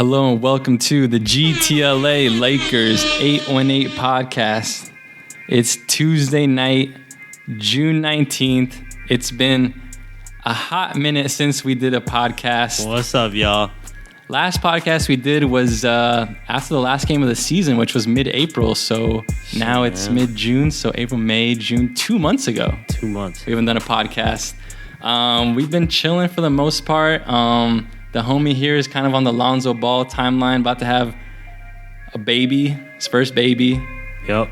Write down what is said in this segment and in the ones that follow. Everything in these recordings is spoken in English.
Hello and welcome to the GTLA Lakers 818 podcast. It's Tuesday night, June 19th. It's been a hot minute since we did a podcast. What's up, y'all? Last podcast we did was after the last game of the season, which was mid-April. So now it's mid-June. So April, May, June, 2 months ago. 2 months. We haven't done a podcast. We've been chilling for the most part. The homie here is kind of on the Lonzo Ball timeline, about to have a baby, his first baby. Yep.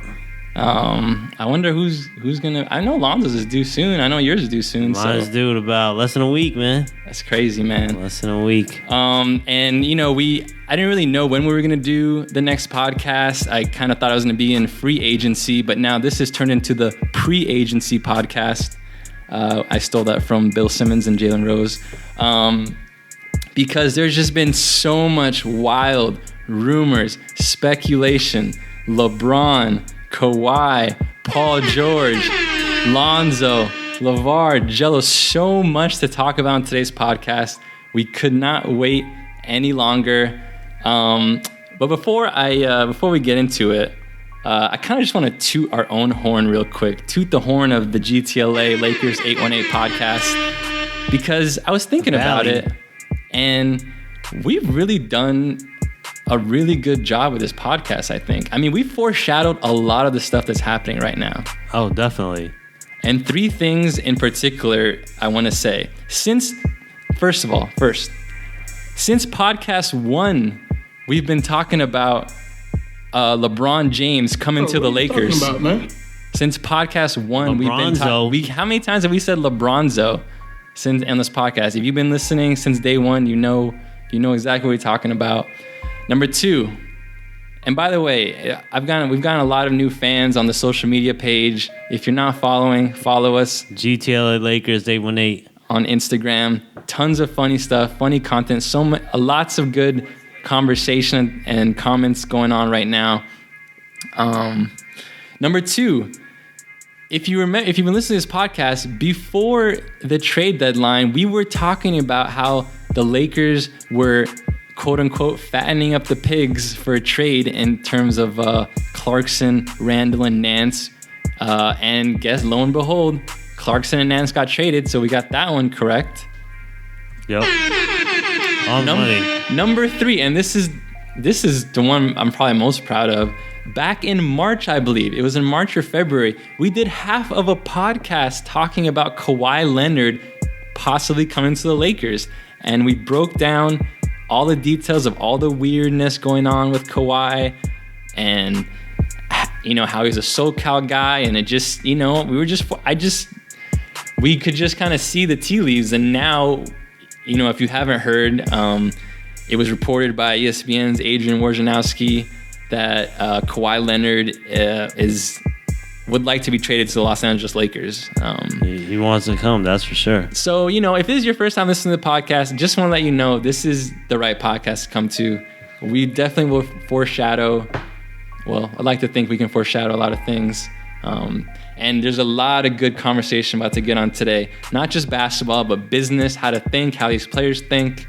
I wonder who's gonna. I know Lonzo's is due soon. I know yours is due soon. Mine's due in about less than a week, man. That's crazy, man. Less than a week. And you know, I didn't really know when we were gonna do the next podcast. I kind of thought I was gonna be in free agency, but now this has turned into the pre-agency podcast. I stole that from Bill Simmons and Jalen Rose. Because there's just been so much wild rumors, speculation, LeBron, Kawhi, Paul George, Lonzo, LeVar, Jello, so much to talk about in today's podcast. We could not wait any longer. But before we get into it, I kind of just want to toot our own horn real quick. Toot the horn of the GTLA Lakers 818 podcast, because I was thinking about it. And we've really done a really good job with this podcast, I think. I mean, we foreshadowed a lot of the stuff that's happening right now. Oh, definitely. And three things in particular I want to say. Since podcast 1, we've been talking about LeBron James coming to the Lakers. What are you talking about, man? Since podcast 1, we've been talking. How many times have we said LeBronzo? Since on this podcast, if you've been listening since day one, you know exactly what we're talking about. Number 2, and by the way, we've gotten a lot of new fans on the social media page. If you're not following, follow us. GTLA Lakers 818 on Instagram. Tons of funny stuff, funny content. Lots of good conversation and comments going on right now. Number 2. If you've been listening to this podcast, before the trade deadline, we were talking about how the Lakers were, quote unquote, fattening up the pigs for a trade in terms of Clarkson, Randall, and Nance. And guess, lo and behold, Clarkson and Nance got traded, so we got that one correct. Yep. On money. Number 3, and this is the one I'm probably most proud of. Back in March, I believe, it was in March or February, we did half of a podcast talking about Kawhi Leonard possibly coming to the Lakers. And we broke down all the details of all the weirdness going on with Kawhi and, you know, how he's a SoCal guy. And it just, you know, we could just kind of see the tea leaves. And now, you know, if you haven't heard, it was reported by ESPN's Adrian Wojnarowski that Kawhi Leonard would like to be traded to the Los Angeles Lakers. He wants to come, that's for sure. So, you know, if this is your first time listening to the podcast, just want to let you know this is the right podcast to come to. We definitely will foreshadow. Well, I'd like to think we can foreshadow a lot of things. And there's a lot of good conversation about to get on today. Not just basketball, but business, how to think, how these players think.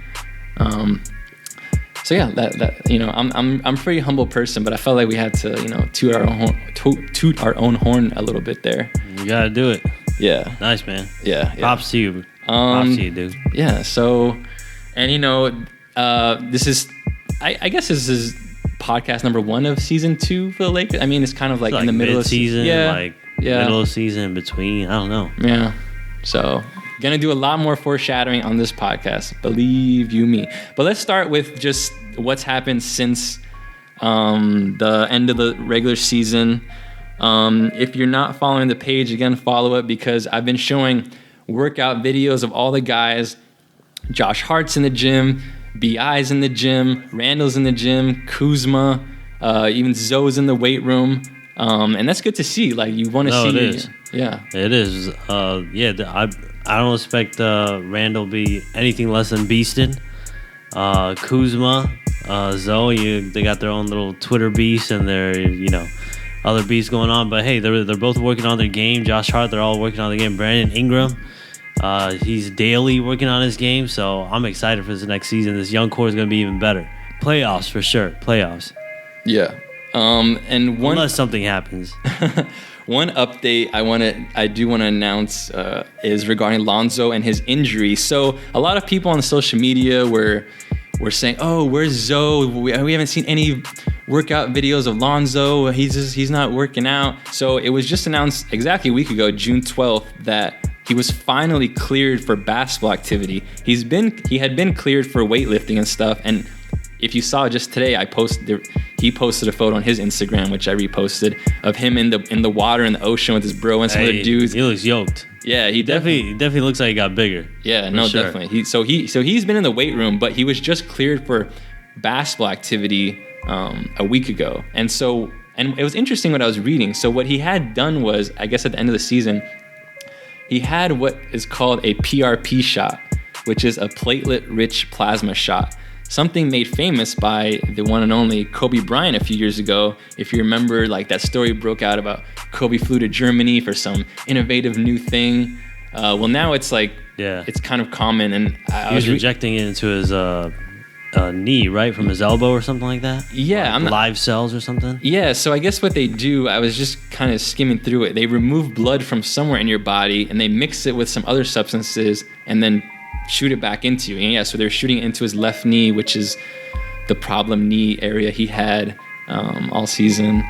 So yeah, that you know, I'm a pretty humble person, but I felt like we had to, you know, toot our own horn a little bit there. You gotta do it. Yeah. Nice, man. Yeah. Props to you. Props to you, dude. Yeah. So, and you know, this is, I guess this is podcast number 1 of season 2 for the Lakers. I mean, it's kind of like in the middle of season, yeah. Middle of season, in between. I don't know. Yeah. So, gonna do a lot more foreshadowing on this podcast, believe you me. But let's start with just what's happened since the end of the regular season. If you're not following the page, again, follow it, because I've been showing workout videos of all the guys. Josh Hart's in the gym, B.I.'s in the gym, Randall's in the gym, Kuzma, even Zoe's in the weight room. And that's good to see. Like, you want to see. It is. Yeah. It is. I don't expect Randall be anything less than beasted. Kuzma, Zoe, they got their own little Twitter beast and their, you know, other beasts going on. But hey, they're both working on their game. Josh Hart, they're all working on the game. Brandon Ingram, he's daily working on his game. So I'm excited for this next season. This young core is going to be even better. Playoffs for sure. Playoffs. Yeah. And unless something happens. One update I do want to announce is regarding Lonzo and his injury. So a lot of people on social media were saying, "Oh, where's Zoe? We haven't seen any workout videos of Lonzo. He's not working out." So it was just announced exactly a week ago, June 12th, that he was finally cleared for basketball activity. He had been cleared for weightlifting and stuff. And if you saw just today, he posted a photo on his Instagram, which I reposted, of him in the water in the ocean with his bro and some other dudes. He looks yoked. Yeah, he definitely looks like he got bigger. Yeah, no, sure. Definitely. So he's been in the weight room, but he was just cleared for basketball activity a week ago. And it was interesting what I was reading. So what he had done was, I guess at the end of the season, he had what is called a PRP shot, which is a platelet-rich plasma shot. Something made famous by the one and only Kobe Bryant a few years ago. If you remember, like that story broke out about Kobe flew to Germany for some innovative new thing. Well, now it's like, it's kind of common. And he was injecting it into his knee, right? From his elbow or something like that? Yeah. Like live cells or something? Yeah, so I guess what they do, I was just kind of skimming through it. They remove blood from somewhere in your body and they mix it with some other substances and then shoot it back into you. And yeah, so they're shooting it into his left knee, which is the problem knee area he had all season.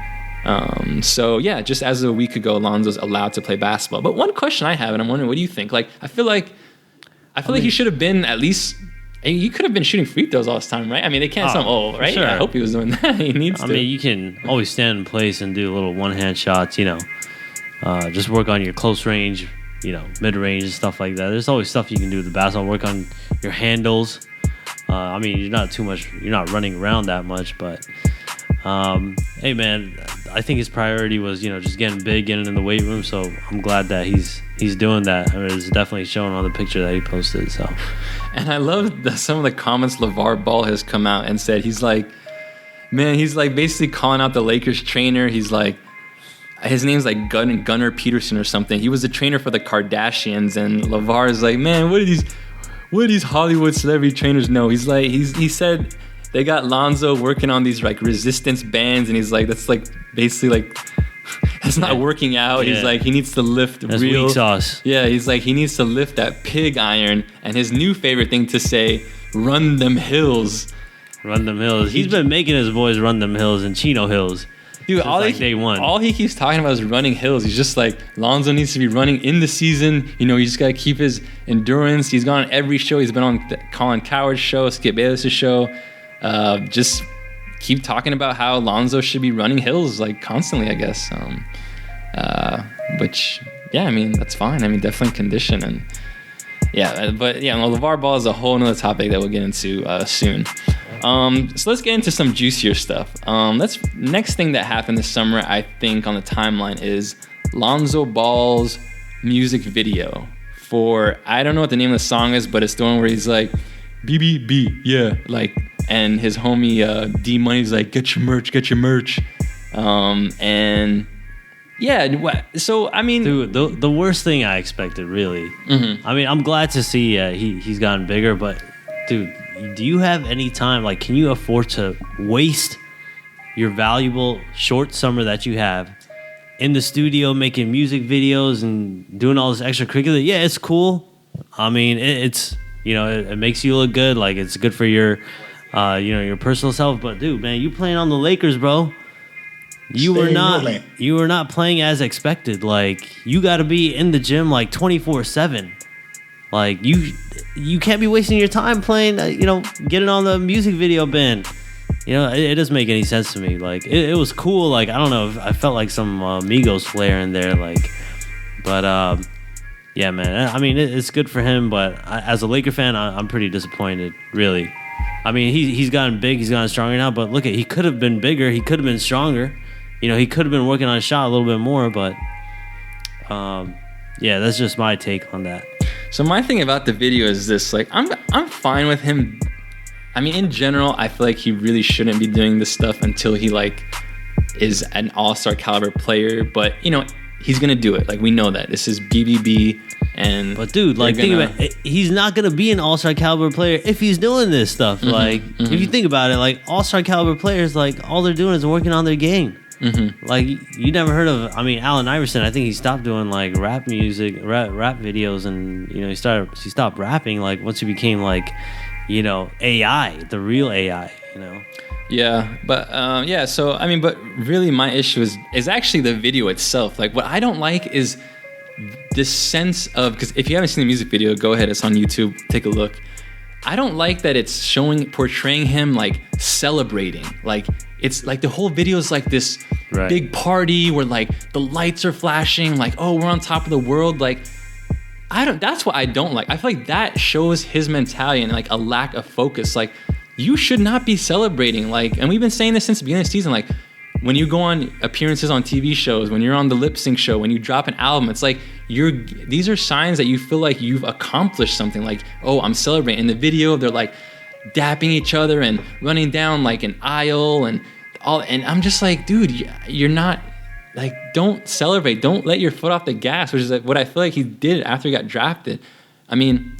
So yeah, just as of a week ago, Lonzo's allowed to play basketball. But one question I have, and I'm wondering, what do you think? Like, I feel like he should have been at least. He could have been shooting free throws all this time, right? I mean, they can't say, right? Sure. Yeah, I hope he was doing that. He needs to. I mean, you can always stand in place and do little one-hand shots, just work on your close range, mid-range and stuff like that. There's always stuff you can do with the basketball. Work on your handles. I mean, you're not running around that much, but hey, man, I think his priority was, just getting big, getting in the weight room. So I'm glad that he's doing that. I mean, it's definitely shown on the picture that he posted. So, and I love some of the comments LeVar Ball has come out and said. He's like, basically calling out the Lakers trainer. He's like, his name's like Gunnar Peterson or something. He was the trainer for the Kardashians, and LeVar is like, man, what do these Hollywood celebrity trainers know? He's like, he said they got Lonzo working on these like resistance bands, and he's like, that's like basically like that's not working out. Yeah. He's like, he needs to lift that's weak sauce. Yeah, he's like, he needs to lift that pig iron, and his new favorite thing to say, run them hills. Run them hills. He's been making his boys run them hills and Chino Hills. Dude, all he keeps talking about is running hills. He's just like, Lonzo needs to be running in the season. You just got to keep his endurance. He's gone on every show. He's been on Colin Cowherd's show, Skip Bayless's show. Just keep talking about how Lonzo should be running hills like constantly, I guess. Which, yeah, I mean, that's fine. I mean, definitely condition. And yeah, but yeah, LeVar Ball is a whole nother topic that we'll get into soon. So let's get into some juicier stuff. Next thing that happened this summer, I think, on the timeline is Lonzo Ball's music video for, I don't know what the name of the song is, but it's the one where he's like, BBB, yeah, like, and his homie D Money's like, get your merch. And yeah, so I mean, dude, the worst thing I expected, really. Mm-hmm. I mean, I'm glad to see he's gotten bigger, but dude, do you have any time? Like, can you afford to waste your valuable short summer that you have in the studio making music videos and doing all this extracurricular? Yeah, it's cool. I mean, it's it makes you look good. Like, it's good for your your personal self. But dude, man, you playing on the Lakers, bro. You were not playing as expected. Like, you got to be in the gym like 24/7. Like, you can't be wasting your time playing, getting on the music video band. It doesn't make any sense to me. Like, it was cool. Like, I don't know, I felt like some Migos flair in there. Like, but yeah, man. I mean, it's good for him. But as a Laker fan, I'm pretty disappointed. Really. I mean, he's gotten big. He's gotten stronger now. But look, he could have been bigger. He could have been stronger. He could have been working on his shot a little bit more. But yeah, that's just my take on that. So my thing about the video is this, like, I'm fine with him. I mean, in general, I feel like he really shouldn't be doing this stuff until he, like, is an all-star caliber player. But, he's going to do it. Like, we know that. This is BBB. But dude, like, think about it. He's not gonna be an all-star caliber player if he's doing this stuff. Like, if you think about it, like all-star caliber players, like all they're doing is working on their game. Like, you never heard of? I mean, Allen Iverson. I think he stopped doing like rap music, rap videos, and he stopped rapping. Like once he became like, AI, the real AI. Yeah, but So I mean, but really, my issue is actually the video itself. Like, what I don't like is this sense of, because if you haven't seen the music video, go ahead. It's on YouTube. Take a look. I don't like that it's portraying him like celebrating. Like, it's like the whole video is like this big party where like the lights are flashing. Like, oh, we're on top of the world. Like, that's what I don't like. I feel like that shows his mentality and like a lack of focus. Like, you should not be celebrating. Like, and we've been saying this since the beginning of the season. Like, when you go on appearances on TV shows, when you're on the lip sync show, when you drop an album, it's like these are signs that you feel like you've accomplished something. Like, oh, I'm celebrating. In the video, they're like dapping each other and running down like an aisle and all. And I'm just like, dude, you're not, like, don't celebrate. Don't let your foot off the gas, which is like what I feel like he did after he got drafted. I mean,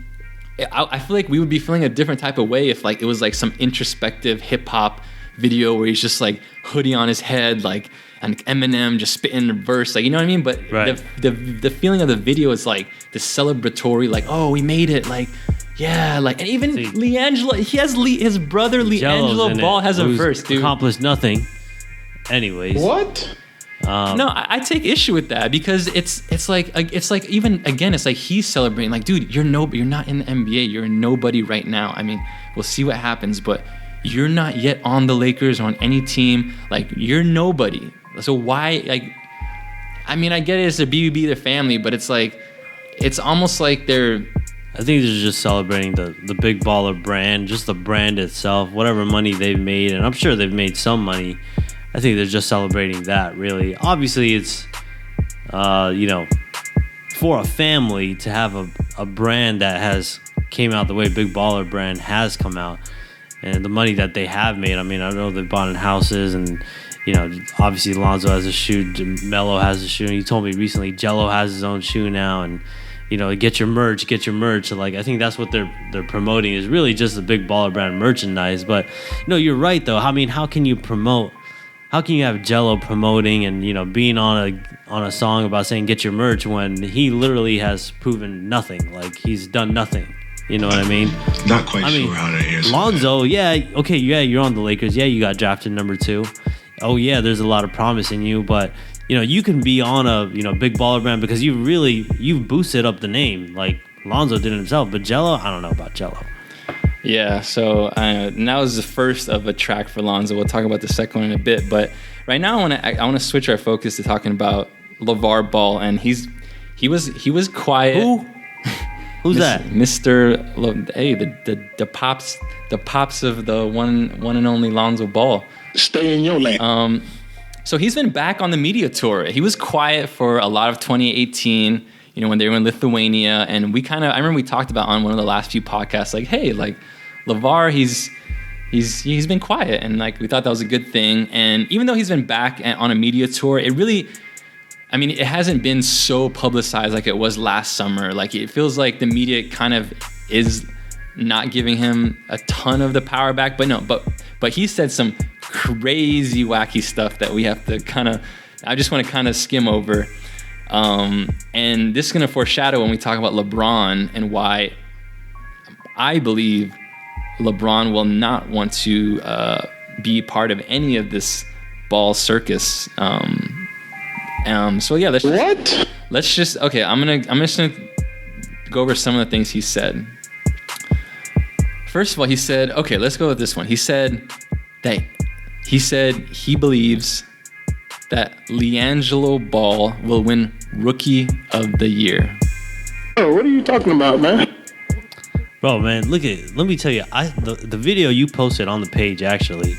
I feel like we would be feeling a different type of way if like it was like some introspective hip hop video where he's just like hoodie on his head, like, and Eminem just spitting a verse, like, you know what I mean? But the feeling of the video is like the celebratory, like, oh, we made it, like, yeah, like, and even LiAngelo, he has his brother LiAngelo Ball has a verse, dude. Accomplished nothing. Anyways, what? No, I take issue with that because it's like even again, it's like he's celebrating, like, dude, you're not in the NBA, you're a nobody right now. I mean, we'll see what happens, but you're not yet on the Lakers or on any team. Like, you're nobody. So why, like, I mean, I get it, it's a BBB, their family, but it's like, it's almost like they're, I think they're just celebrating the Big Baller brand, just the brand itself, whatever money they've made, and I'm sure they've made some money. I think they're just celebrating that, really. Obviously, it's, for a family to have a brand that has came out the way Big Baller brand has come out, and the money that they have made. I mean, I know they've bought in houses, and, obviously Lonzo has a shoe, Melo has a shoe, and you told me recently Jello has his own shoe now, and, get your merch. So, like, I think that's what they're promoting is really just the Big Baller brand merchandise. But, you're right, though. I mean, how can you have Jello promoting and, being on a song about saying get your merch when he literally has proven nothing? Like, he's done nothing. You know what I mean? Not quite sure how to answer Lonzo, you're on the Lakers. Yeah, you got drafted number 2. Oh, yeah, there's a lot of promise in you. But, you can be on a, Big Baller brand because you've boosted up the name like Lonzo did himself. But Jello, I don't know about Jello. Yeah, so now is the first of a track for Lonzo. We'll talk about the second one in a bit, but right now I want to switch our focus to talking about LeVar Ball, and he was quiet. Who? Who's that? Mr. Hey, the pops of the one and only Lonzo Ball. Stay in your lane. So he's been back on the media tour. He was quiet for a lot of 2018. When they were in Lithuania, and I remember we talked about on one of the last few podcasts, like, hey, like, LeVar, he's been quiet, and like we thought that was a good thing. And even though he's been back on a media tour, it hasn't been so publicized like it was last summer. Like, it feels like the media kind of is not giving him a ton of the power back. But he said some crazy wacky stuff that we have to I just want to kind of skim over. And this is going to foreshadow when we talk about LeBron and why I believe LeBron will not want to be part of any of this ball circus. So yeah, let's just okay. I'm just gonna go over some of the things he said. First of all, he said, okay, let's go with this one. He said he believes that LiAngelo Ball will win Rookie of the Year. Oh, what are you talking about, man? Bro, man, let me tell you, the video you posted on the page, actually,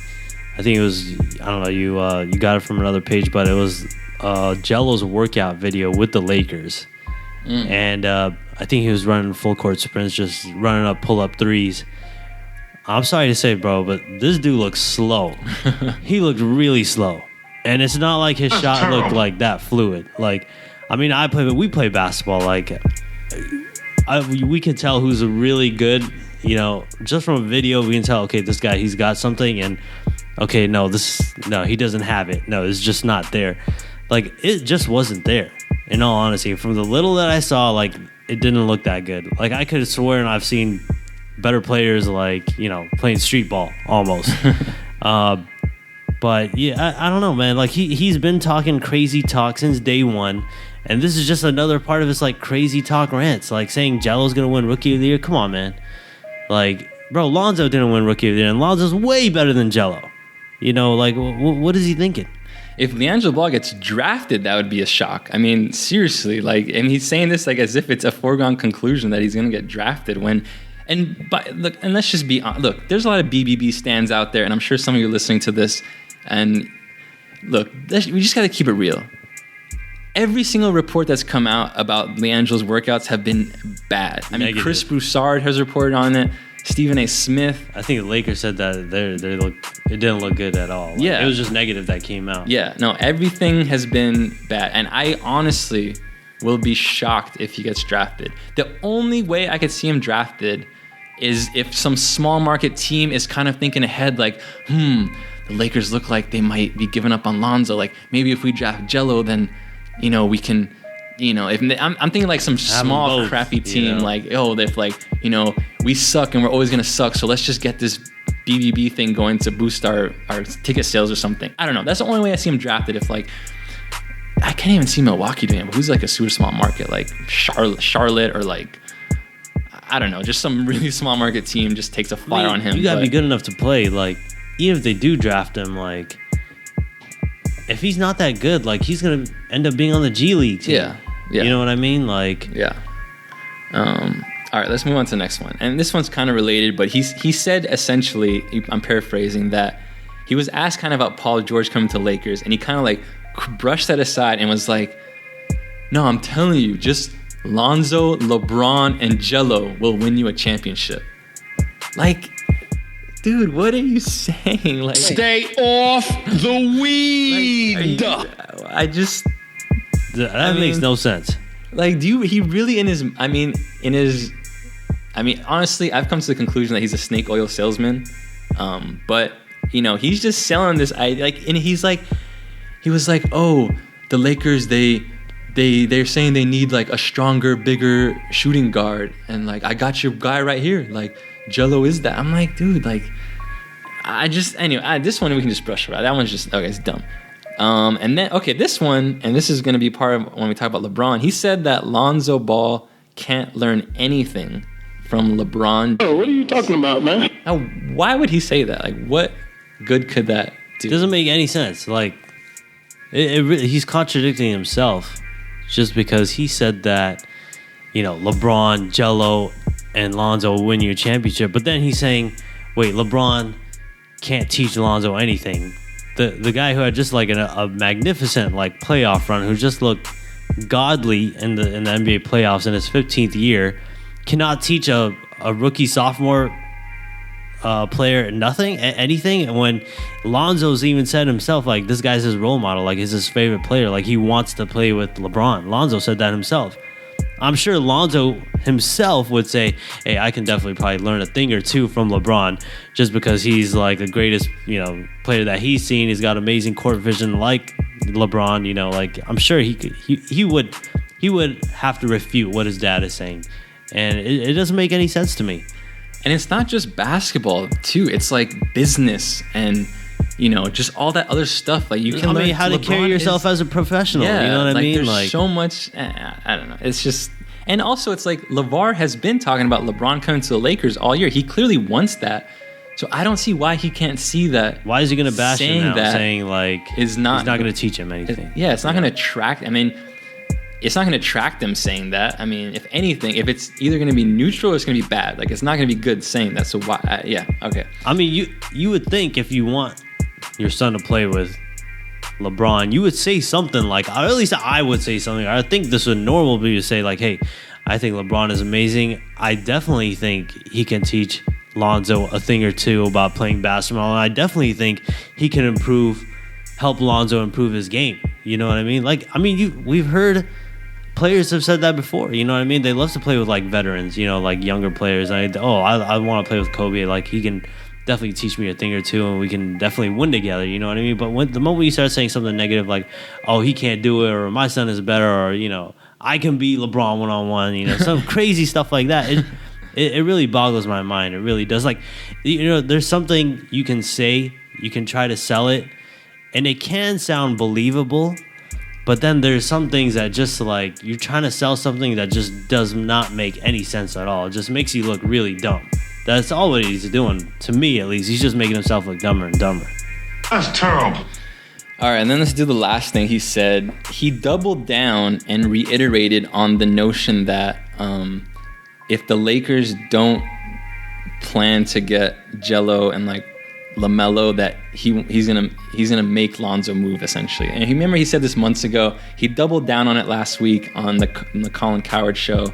I think it was, I don't know, you got it from another page, but it was Jello's workout video with the Lakers. And I think he was running full court sprints, just running up pull-up threes. I'm sorry to say, bro, but this dude looks slow. He looked really slow. And it's not like his shot looked like that fluid. Like, I mean, we play basketball. Like, we can tell who's a really good, just from a video, we can tell, okay, this guy, he's got something, and okay, no, he doesn't have it. No, it's just not there. Like, it just wasn't there, in all honesty. From the little that I saw, like, it didn't look that good. Like, I could have sworn I've seen better players, like, playing street ball, almost. But, yeah, I don't know, man. Like, he's been talking crazy talk since day one. And this is just another part of his, like, crazy talk rants. Like, saying Jello's going to win Rookie of the Year. Come on, man. Like, bro, Lonzo didn't win Rookie of the Year. And Lonzo's way better than Jello. Like, what is he thinking? If LiAngelo Ball gets drafted, that would be a shock. I mean, seriously. Like, and he's saying this, like, as if it's a foregone conclusion that he's going to get drafted when... And let's just be honest. Look, there's a lot of BBB stands out there. And I'm sure some of you are listening to this. And, look, we just got to keep it real. Every single report that's come out about LiAngelo's workouts have been bad. I mean, Chris Broussard has reported on it. Stephen A. Smith. I think the Lakers said that it didn't look good at all. Like, it was just negative that came out. Yeah, no, everything has been bad. And I honestly will be shocked if he gets drafted. The only way I could see him drafted is if some small market team is kind of thinking ahead, like, the Lakers look like they might be giving up on Lonzo. Like, maybe if we draft Jello, then... we can, if I'm thinking like some small both, crappy team, like, if like, we suck and we're always going to suck. So let's just get this BBB thing going to boost our ticket sales or something. I don't know. That's the only way I see him drafted. If like, I can't even see Milwaukee doing it, but who's like a super small market, like Charlotte or like, I don't know, just some really small market team just takes a flyer on him. You got to be good enough to play. Like, even if they do draft him, like, if he's not that good, like, he's going to end up being on the G League team. Yeah. You know what I mean? Like, yeah. All right, let's move on to the next one. And this one's kind of related, but he said essentially, I'm paraphrasing, that he was asked kind of about Paul George coming to Lakers, and he kind of like brushed that aside and was like, no, I'm telling you, just Lonzo, LeBron, and Jello will win you a championship. Like, dude, what are you saying? Like, stay off the weed. That makes no sense. Like, he really honestly, I've come to the conclusion that he's a snake oil salesman. But he's just selling this. And he was like, oh, the Lakers, they're saying they need like a stronger, bigger shooting guard, and like, I got your guy right here. Like, Jello is that. I'm like, dude, like, this one we can just brush around. That one's just, okay, it's dumb. And then, okay, this one, and this is going to be part of when we talk about LeBron. He said that Lonzo Ball can't learn anything from LeBron. Oh, what are you talking about, man? Now, why would he say that? Like, what good could that do? It doesn't make any sense. Like, he's contradicting himself just because he said that, LeBron, Jello, and Lonzo will win you a championship. But then he's saying, wait, LeBron can't teach Lonzo anything. The guy who had just like a magnificent like playoff run, who just looked godly in the NBA playoffs in his 15th year, cannot teach a rookie sophomore player anything. And when Lonzo's even said himself, like, this guy's his role model, like, he's his favorite player, like, he wants to play with LeBron. Lonzo said that himself. I'm sure Lonzo himself would say, hey, I can definitely probably learn a thing or two from LeBron, just because he's like the greatest, player that he's seen. He's got amazing court vision like LeBron, like, I'm sure he would have to refute what his dad is saying. And it doesn't make any sense to me. And it's not just basketball too. It's like business and, just all that other stuff. Like, you can learn how to carry yourself as a professional. Yeah, you know what I mean? There's like, so much. I don't know. It's just, and also it's like LeVar has been talking about LeBron coming to the Lakers all year. He clearly wants that. So I don't see why he can't see that. Why is he going to bash him now, saying like he's not going to teach him anything? It's not going to attract. I mean, it's not going to attract them saying that. I mean, if anything, if it's either going to be neutral or it's going to be bad. Like, it's not going to be good saying that. So why? Okay. I mean, you would think if you want your son to play with LeBron, you would say something like, or at least I would say something. I think this would normal be to say like, hey, I think LeBron is amazing. I definitely think he can teach Lonzo a thing or two about playing basketball. And I definitely think he can help Lonzo improve his game. You know what I mean? Like, I mean, we've heard players have said that before. You know what I mean? They love to play with like veterans, like younger players. I want to play with Kobe. Like he can definitely teach me a thing or two, and we can definitely win together. You know what I mean? But the moment you start saying something negative, like, oh, he can't do it, or my son is better, or I can beat LeBron one-on-one, some crazy stuff like that. It really boggles my mind. It really does. Like, there's something you can say, you can try to sell it, and it can sound believable. But then there's some things that just like you're trying to sell something that just does not make any sense at all. It just makes you look really dumb. That's all what he's doing, to me at least. He's just making himself look dumber and dumber. That's terrible. All right, and then let's do the last thing he said. He doubled down and reiterated on the notion that if the Lakers don't plan to get Jello and like LaMelo, that he's gonna make Lonzo move essentially. And remember he said this months ago. He doubled down on it last week on the Colin Cowherd show.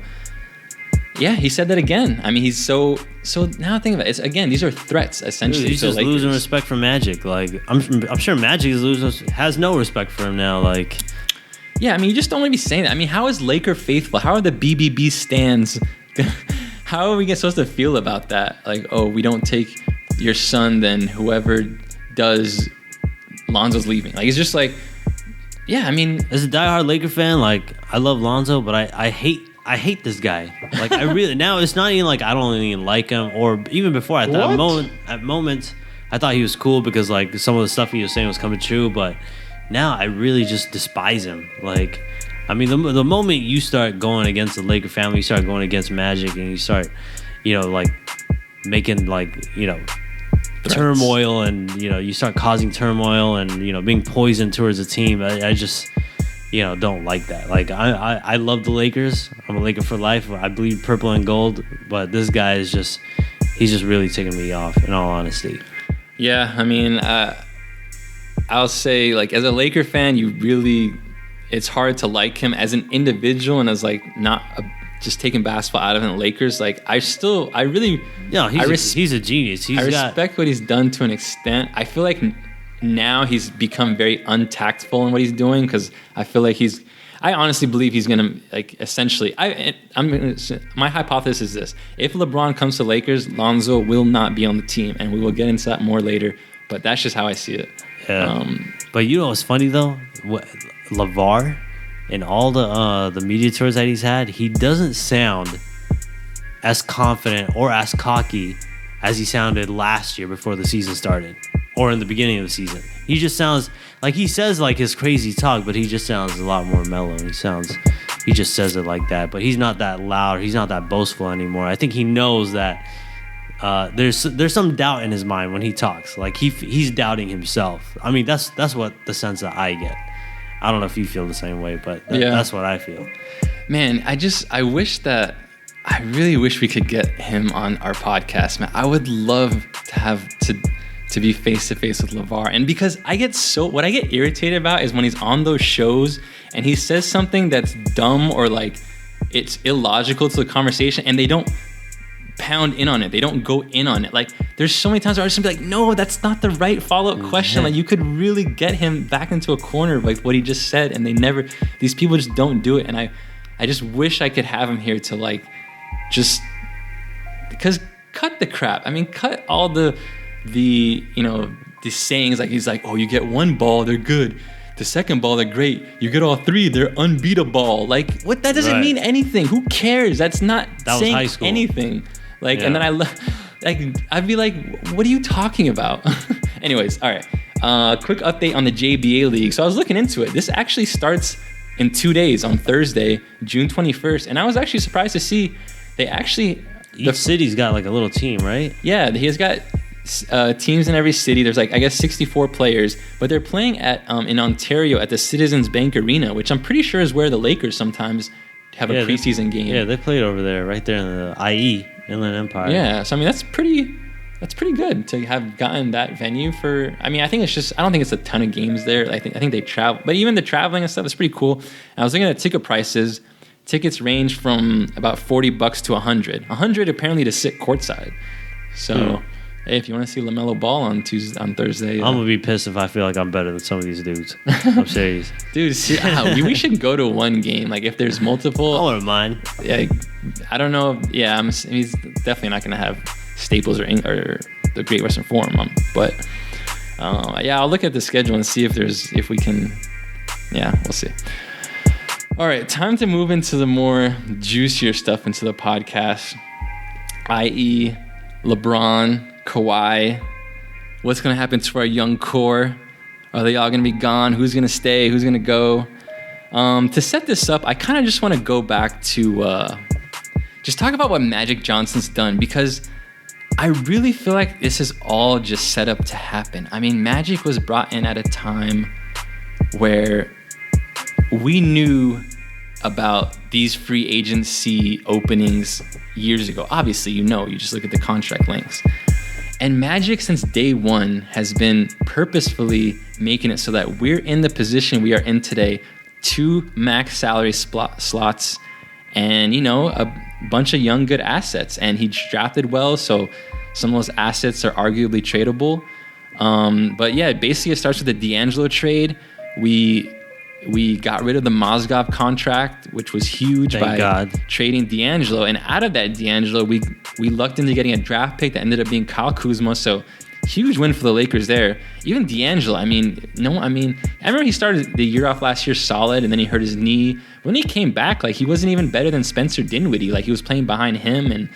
Yeah, he said that again. I mean, he's so now think about it. It's, again, these are threats essentially. Dude, he's just losing respect for Magic. Like I'm sure Magic has no respect for him now. Like, yeah, I mean, you just don't want to be saying that. I mean, how is Laker faithful? How are the BBB stands? How are we supposed to feel about that? Like, oh, we don't take your son, then whoever does, Lonzo's leaving. Like, it's just like, yeah, I mean, as a diehard Laker fan, like I love Lonzo, but I hate this guy. Like I really now it's not even like I don't even like him, or even before I thought at moments I thought he was cool because like some of the stuff he was saying was coming true, but now I really just despise him. Like, I mean, the moment you start going against the Laker family, you start going against Magic, and you start, like making like threats. Turmoil, and you start causing turmoil, and being poisoned towards the team. I just don't like that. Like I love the Lakers. I'm a Laker for life. I bleed purple and gold. But this guy is he's just really taking me off, in all honesty. Yeah, I mean, I'll say, like, as a Laker fan, it's hard to like him as an individual, and as like just taking basketball out of him, the Lakers. Like, he's a genius. I respect what he's done to an extent. I feel like now he's become very untactful in what he's doing, because I feel like I honestly believe he's gonna, like, essentially. My hypothesis is this: if LeBron comes to Lakers, Lonzo will not be on the team, and we will get into that more later. But that's just how I see it. Yeah. But what's funny though? LeVar, in all the media tours that he's had, he doesn't sound as confident or as cocky as he sounded last year before the season started, or in the beginning of the season. He just sounds like he says like his crazy talk, but he just sounds a lot more mellow. He just says it like that, but he's not that loud. He's not that boastful anymore. I think he knows that there's some doubt in his mind when he talks. Like he's doubting himself. I mean, that's what the sense that I get. I don't know if you feel the same way, but that's what I feel. Man, I really wish we could get him on our podcast, man. I would love to be face to face with LeVar. And because what I get irritated about is when he's on those shows and he says something that's dumb or like it's illogical to the conversation, and they don't pound in on it. They don't go in on it. Like, there's so many times where I just be like, no, that's not the right follow-up question. Like, you could really get him back into a corner, like what he just said, and these people just don't do it. And I just wish I could have him here to, like, just, because cut the crap. I mean, cut all the sayings, like he's like, oh, you get one ball, they're good. The second ball, they're great. You get all three, they're unbeatable. Like, what? That doesn't mean anything. Who cares? That's not saying anything. Like, yeah. And then I'd be like, what are you talking about? Anyways, all right. Quick update on the JBA League. So I was looking into it. This actually starts in 2 days, on Thursday, June 21st. And I was actually surprised to see each city's got like a little team, right? Yeah, he has got teams in every city. There's like, I guess, 64 players, but they're playing at in Ontario at the Citizens Bank Arena, which I'm pretty sure is where the Lakers sometimes have a preseason game. Yeah, they played over there, right there in the IE, Inland Empire. Yeah, so I mean that's pretty good to have gotten that venue for. I mean, I think I don't think it's a ton of games there. I think they travel, but even the traveling and stuff is pretty cool. And I was looking at ticket prices. Tickets range from about $40 to $100. $100 apparently to sit courtside. So Hey, if you want to see LaMelo Ball on Thursday, I'm gonna be pissed if I feel like I'm better than some of these dudes. I'm serious, dude. We should go to one game. Like if there's multiple, I wouldn't mind. Yeah, I don't know. Yeah, he's definitely not gonna have Staples or the Great Western Forum, but yeah, I'll look at the schedule and see if we can. Yeah, we'll see. All right, time to move into the more juicier stuff into the podcast, i.e. LeBron, Kawhi. What's going to happen to our young core? Are they all going to be gone? Who's going to stay? Who's going to go? To set this up, I kind of just want to go back to just talk about what Magic Johnson's done, because I really feel like this is all just set up to happen. I mean, Magic was brought in at a time where we knew about these free agency openings years ago. Obviously, you just look at the contract lengths. And Magic, since day one, has been purposefully making it so that we're in the position we are in today, 2 max salary slots and, a bunch of young, good assets. And he drafted well, so some of those assets are arguably tradable. But yeah, basically it starts with the D'Angelo trade. We got rid of the Mozgov contract, which was huge. Thank God. Trading D'Angelo. And out of that D'Angelo, we lucked into getting a draft pick that ended up being Kyle Kuzma. So huge win for the Lakers there. Even D'Angelo, I remember he started the year off last year solid, and then he hurt his knee. When he came back, he wasn't even better than Spencer Dinwiddie. He was playing behind him, and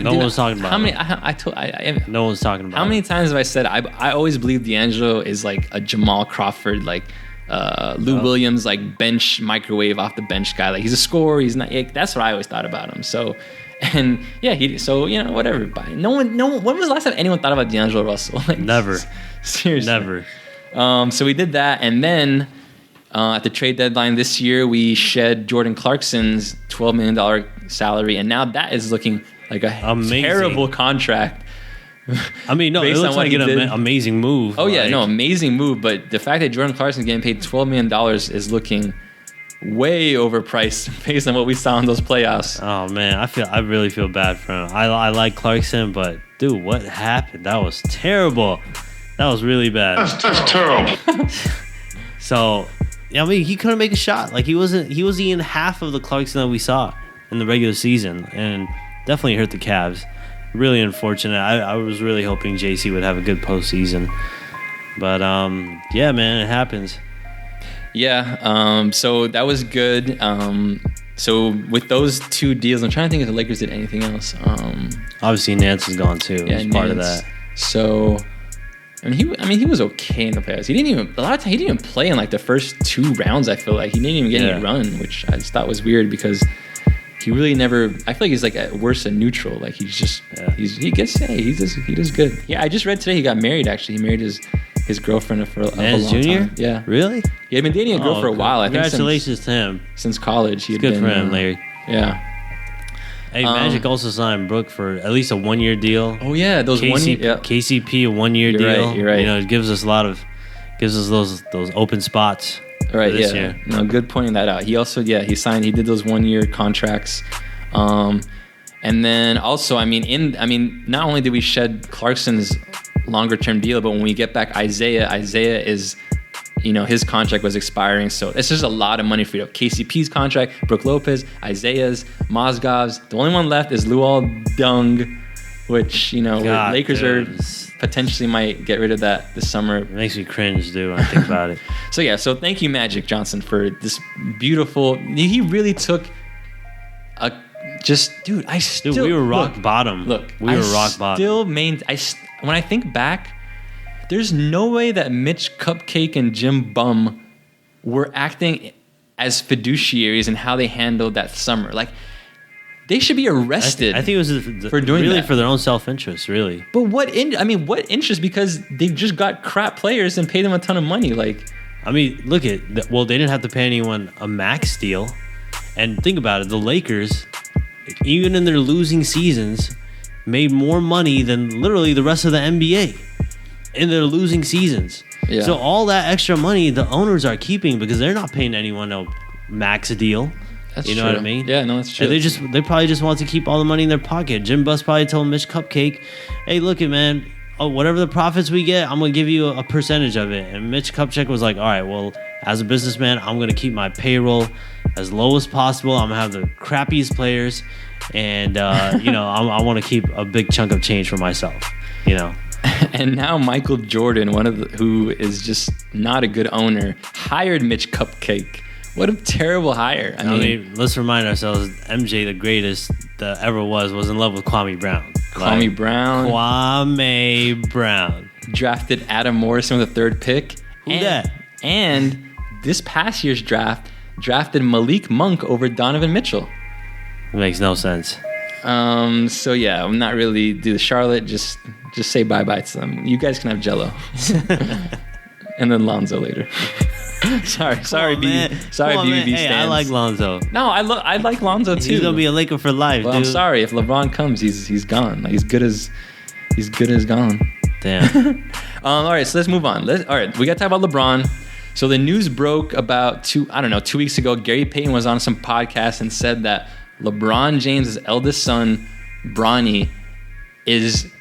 no one was talking about him. No one's talking about How many times have I said I always believe D'Angelo is like a Jamal Crawford, Lou Williams, bench microwave off the bench guy. He's a scorer. He's not. That's what I always thought about him. So, and yeah, whatever. No one. When was the last time anyone thought about D'Angelo Russell? Never. Seriously. Never. So we did that, and then at the trade deadline this year, we shed Jordan Clarkson's $12 million salary, and now that is looking like a terrible contract. I mean, no, it looks like an amazing move. Oh, yeah, amazing move. But the fact that Jordan Clarkson getting paid $12 million is looking way overpriced based on what we saw in those playoffs. Oh, man, I really feel bad for him. I like Clarkson, but, dude, what happened? That was terrible. That was really bad. That's terrible. So, yeah, he couldn't make a shot. He was even half of the Clarkson that we saw in the regular season, and definitely hurt the Cavs. Really unfortunate. I was really hoping JC would have a good postseason, but yeah, man, it happens. Yeah. So that was good. So with those 2 deals, I'm trying to think if the Lakers did anything else. Obviously, Nance is gone too. Yeah, He's part of that. So, he was okay in the playoffs. He didn't even play in the first 2 rounds. I feel like he didn't even get any run, which I just thought was weird because he really never. I feel like he's at worst a neutral. He does good. Yeah, I just read today he got married. Actually, he married his girlfriend for a long Jr. time. Yeah, really? He had been dating a girl for a while. I think congratulations to him. Since college, Good for him, Larry. Yeah. Hey, Magic also signed Brooke for at least a 1-year deal. Oh yeah, those 1 year. Yeah. KCP a 1-year deal. You're right. It gives us those open spots. Right, this yeah. year. No, good pointing that out. He also, he did those 1-year contracts. And then also, not only did we shed Clarkson's longer term deal, but when we get back Isaiah is, his contract was expiring. So it's just a lot of money for KCP's contract, Brook Lopez, Isaiah's, Mozgov's. The only one left is Luol Deng, which, Lakers are potentially might get rid of that this summer. It makes me cringe, dude, when I think about it. So thank you, Magic Johnson, for this beautiful. He really took a dude. We were rock bottom. Look, we were rock bottom. When I think back, there's no way that Mitch Cupcake and Jim Bum were acting as fiduciaries in how they handled that summer. They should be arrested. I think it was for doing really that. For their own self-interest, really. But what interest? Because they just got crap players and paid them a ton of money. Look at they didn't have to pay anyone a max deal, and think about it. The Lakers, even in their losing seasons, made more money than literally the rest of the NBA in their losing seasons. Yeah. So all that extra money the owners are keeping because they're not paying anyone a max deal. That's you know true. what I mean? Yeah, no, that's true. And they probably just want to keep all the money in their pocket. Jim Buss probably told Mitch Cupcake, "Hey, look it, man. Whatever the profits we get, I'm gonna give you a percentage of it." And Mitch Kupchak was like, "All right, well, as a businessman, I'm gonna keep my payroll as low as possible. I'm gonna have the crappiest players, and I want to keep a big chunk of change for myself." And now Michael Jordan, who is just not a good owner, hired Mitch Cupcake. What a terrible hire. I mean, let's remind ourselves, MJ, the greatest that ever was in love with Kwame Brown. Kwame Brown. Drafted Adam Morrison with the 3rd pick. Who that? And this past year's draft, drafted Malik Monk over Donovan Mitchell. It makes no sense. So yeah, I'm not really do the Charlotte. Just say bye-bye to them. You guys can have Jello. And then Lonzo later. Sorry, BBB BBB stands. Hey, I like Lonzo. No, I like Lonzo too. He's gonna be a Laker for life, well, dude. I'm sorry. If LeBron comes, he's gone. Like, he's good as gone. Damn. All right, so let's move on. All right, we got to talk about LeBron. So the news broke about 2 weeks ago. Gary Payton was on some podcast and said that LeBron James' eldest son, Bronny, is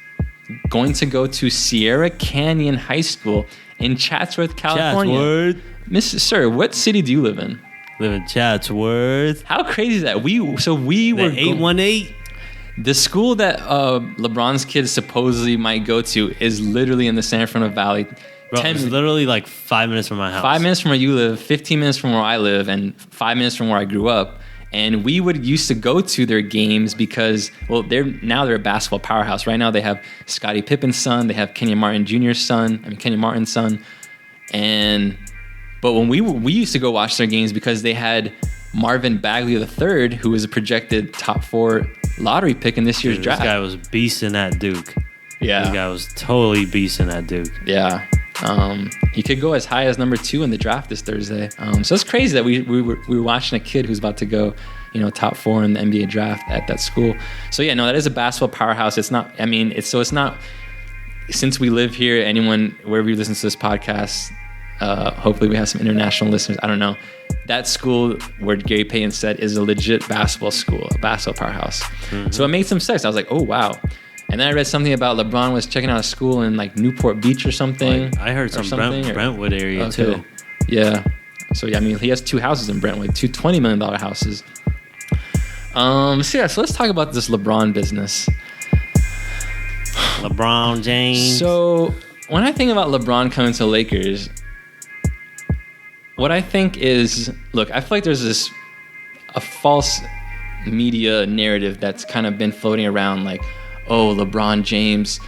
going to go to Sierra Canyon High School in Chatsworth, California. Sir, what city do you live in? Live in Chatsworth. How crazy is that? We were 818. The school that LeBron's kids supposedly might go to is literally in the San Fernando Valley. Bro, it's literally like 5 minutes from my house. 5 minutes from where you live, 15 minutes from where I live, and 5 minutes from where I grew up. And we used to go to their games because, well, they're a basketball powerhouse. Right now they have Scottie Pippen's son, they have Kenyon Martin's son. But when we used to go watch their games because they had Marvin Bagley III, who was a projected top 4 lottery pick in this year's draft. This guy was beasting at Duke. Yeah. This guy was totally beasting at Duke. Yeah. He could go as high as number 2 in the draft this Thursday. So it's crazy that we were watching a kid who's about to go, top 4 in the NBA draft at that school. So yeah, no, that is a basketball powerhouse. It's not. It's not. Since we live here, anyone wherever you listen to this podcast, hopefully we have some international listeners. I don't know. That school where Gary Payton said is a legit basketball school, a basketball powerhouse. Mm-hmm. So it made some sense. I was like, oh wow. And then I read something about LeBron was checking out a school in like Newport Beach or something. I heard some Brentwood area too. Yeah. So yeah, he has 2 houses in Brentwood, 2 $20 million houses. So let's talk about this LeBron business. LeBron James. So when I think about LeBron coming to Lakers, what I think is, look, I feel like there's a false media narrative that's kind of been floating around, like, oh, LeBron James,